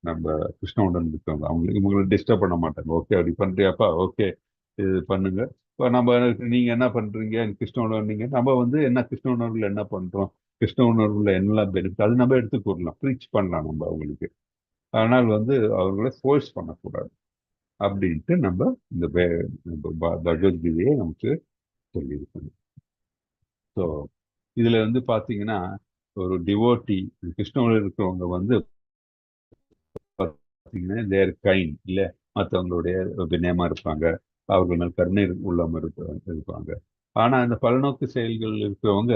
நம்ம கிருஷ்ணவுடன் இருக்கவங்க. இவங்களை டிஸ்டர்ப் பண்ண மாட்டாங்க. ஓகே அப்படி பண்றியாப்பா, ஓகே இது பண்ணுங்க. இப்போ நம்ம நீங்க என்ன பண்றீங்க கிருஷ்ண உணர்வு, நம்ம வந்து என்ன கிருஷ்ண உணர்வுல என்ன பண்றோம், கிருஷ்ண உணர்வுல என்னெல்லாம் பெனிஃபிட் அது நம்ம எடுத்து கூறலாம், ப்ரீச் பண்ணலாம் நம்ம அவங்களுக்கு. ஆனால் வந்து அவர்களை ஃபோர்ஸ் பண்ணக்கூடாது அப்படின்ட்டு நம்ம இந்த பகவத்கீதையை நமக்கு சொல்லியிருக்கணும். ஸோ இதுல வந்து பாத்தீங்கன்னா ஒரு டிவோட்டி கிருஷ்ணவில் இருக்கிறவங்க வந்து பார்த்தீங்கன்னா தேர் கைண்ட் இல்லை, மற்றவங்களுடைய வினயமா இருப்பாங்க, அவர்கள் மேல் கருணை உள்ளம் இருப்பாங்க. ஆனா அந்த பலநோக்கு செயல்கள் இருக்கிறவங்க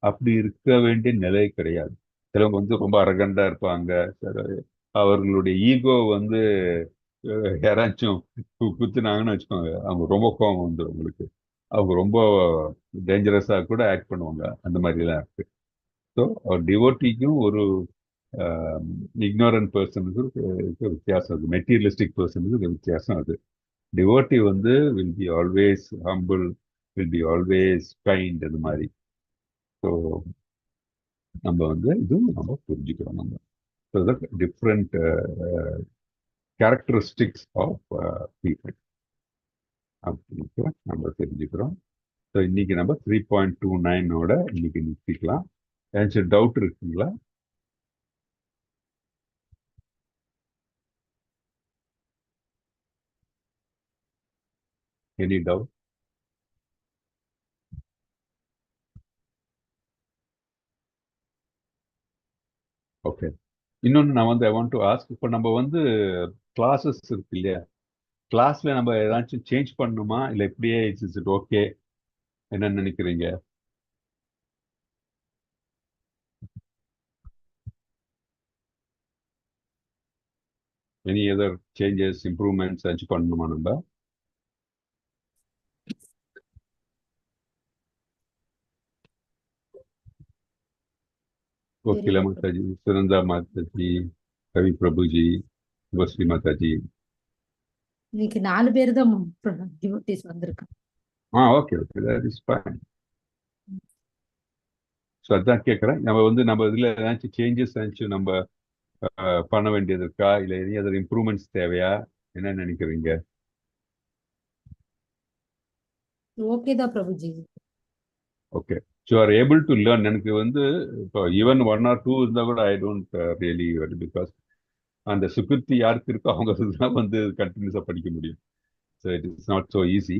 அப்படி இருக்க வேண்டிய நிலை கிடையாது. சிலவங்க வந்து ரொம்ப அரகண்டா இருப்பாங்க. அவர்களுடைய ஈகோ வந்து யாராச்சும் குத்துனாங்கன்னு வச்சுக்கோங்க, அவங்க ரொம்ப கோபம் வந்து அவங்களுக்கு, அவங்க ரொம்ப டேஞ்சரஸா கூட ஆக்ட் பண்ணுவாங்க. அந்த மாதிரி எல்லாம் இருக்கு. ஸோ டிவோட்டிக்கும் ஒரு இக்னோரண்ட் பர்சனுக்கு வித்தியாசம் அது, மெட்டீரியலிஸ்டிக் பர்சனுக்கு வித்தியாசம் அது. டிவோட்டி வந்து will be always humble, will be always kind, அந்த மாதிரி. ஸோ நம்ம வந்து இதுவும் நம்ம புரிஞ்சுக்கிறோம். நம்ம so different characteristics of people அப்படின்ட்டு நம்ம தெரிஞ்சுக்கிறோம். ஸோ இன்னைக்கு நம்ம 3.29 இன்னைக்கு நிறுத்திக்கலாம். ஏதாச்சும் டவுட் இருக்குங்களா? Any doubt? ஓகே. இன்னொன்று நான் வந்து ஐ வாண்ட் டு ஆஸ்க், இப்போ நம்ம வந்து கிளாஸஸ் இருக்கு இல்லையா, கிளாஸ்ல நம்ம ஏதாச்சும் சேஞ்ச் பண்ணணுமா, இல்லை இப்படியே இட்ஸ் இட் ஓகே, என்ன நினைக்கிறீங்க? எனி அதர் சேஞ்சஸ், இம்ப்ரூவ்மெண்ட்ஸ் ஏதாச்சும் பண்ணணுமா நம்ம? கோகிலா தெரியல. மாதாஜி, சுனந்தா மாதாஜி, ரவி பிரபுஜி, சுபஸ்ரீ மாதாஜி. இன்னைக்கு 4 பேர் தான் டிவோட்டிஸ் வந்திருக்காங்க. Okay okay, that is fine. So அதான் கேட்குறேன். நம்ம இதில் ஏதாச்சும் சேஞ்சஸ் ஏதாச்சும் நம்ம பண்ண வேண்டியது இருக்கா, இல்லை எனி அதர் இம்ப்ரூவ்மெண்ட்ஸ் தேவையா, என்ன நினைக்கிறீங்க? ஓகே தான் Prabhuji. Okay. So are able to learn. எனக்கு வந்து இப்போ ஈவன் 1 or 2 இருந்தால் கூட ஐ டோன்ட் ரியலி, பிகாஸ் அந்த சுகிருத்தி யாருக்கு இருக்கோ அவங்க தான் வந்து கண்டினியூஸாக படிக்க முடியும். So it is not so easy.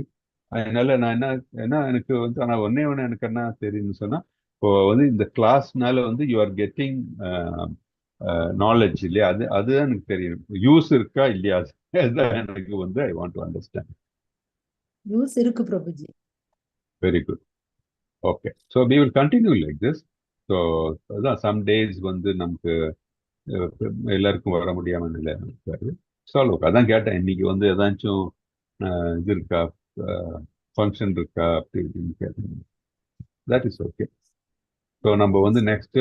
அதனால நான் என்ன எனக்கு வந்து, ஆனால் ஒன்னே ஒன்று எனக்கு என்ன தெரியும்னு சொன்னால், இப்போ வந்து இந்த கிளாஸ்னால வந்து யூ ஆர் கெட்டிங் நாலேஜ் இல்லையா, அதுதான் எனக்கு தெரியும். யூஸ் இருக்கா இல்லையா, அதுதான் எனக்கு வந்து I want to understand. Use இருக்கு Prabhuji. Very good. Okay. So we will continue like this. So அதான் சம் டேஸ் வந்து நமக்கு எல்லாருக்கும் வர முடியாமல் நிலை இருக்காரு. Solve okay. அதான் கேட்டேன், இன்னைக்கு வந்து ஏதாச்சும் இது இருக்கா, ஃபங்க்ஷன் இருக்கா அப்படி இப்படின்னு கேட்டேன். That is okay. ஸோ நம்ம வந்து நெக்ஸ்ட்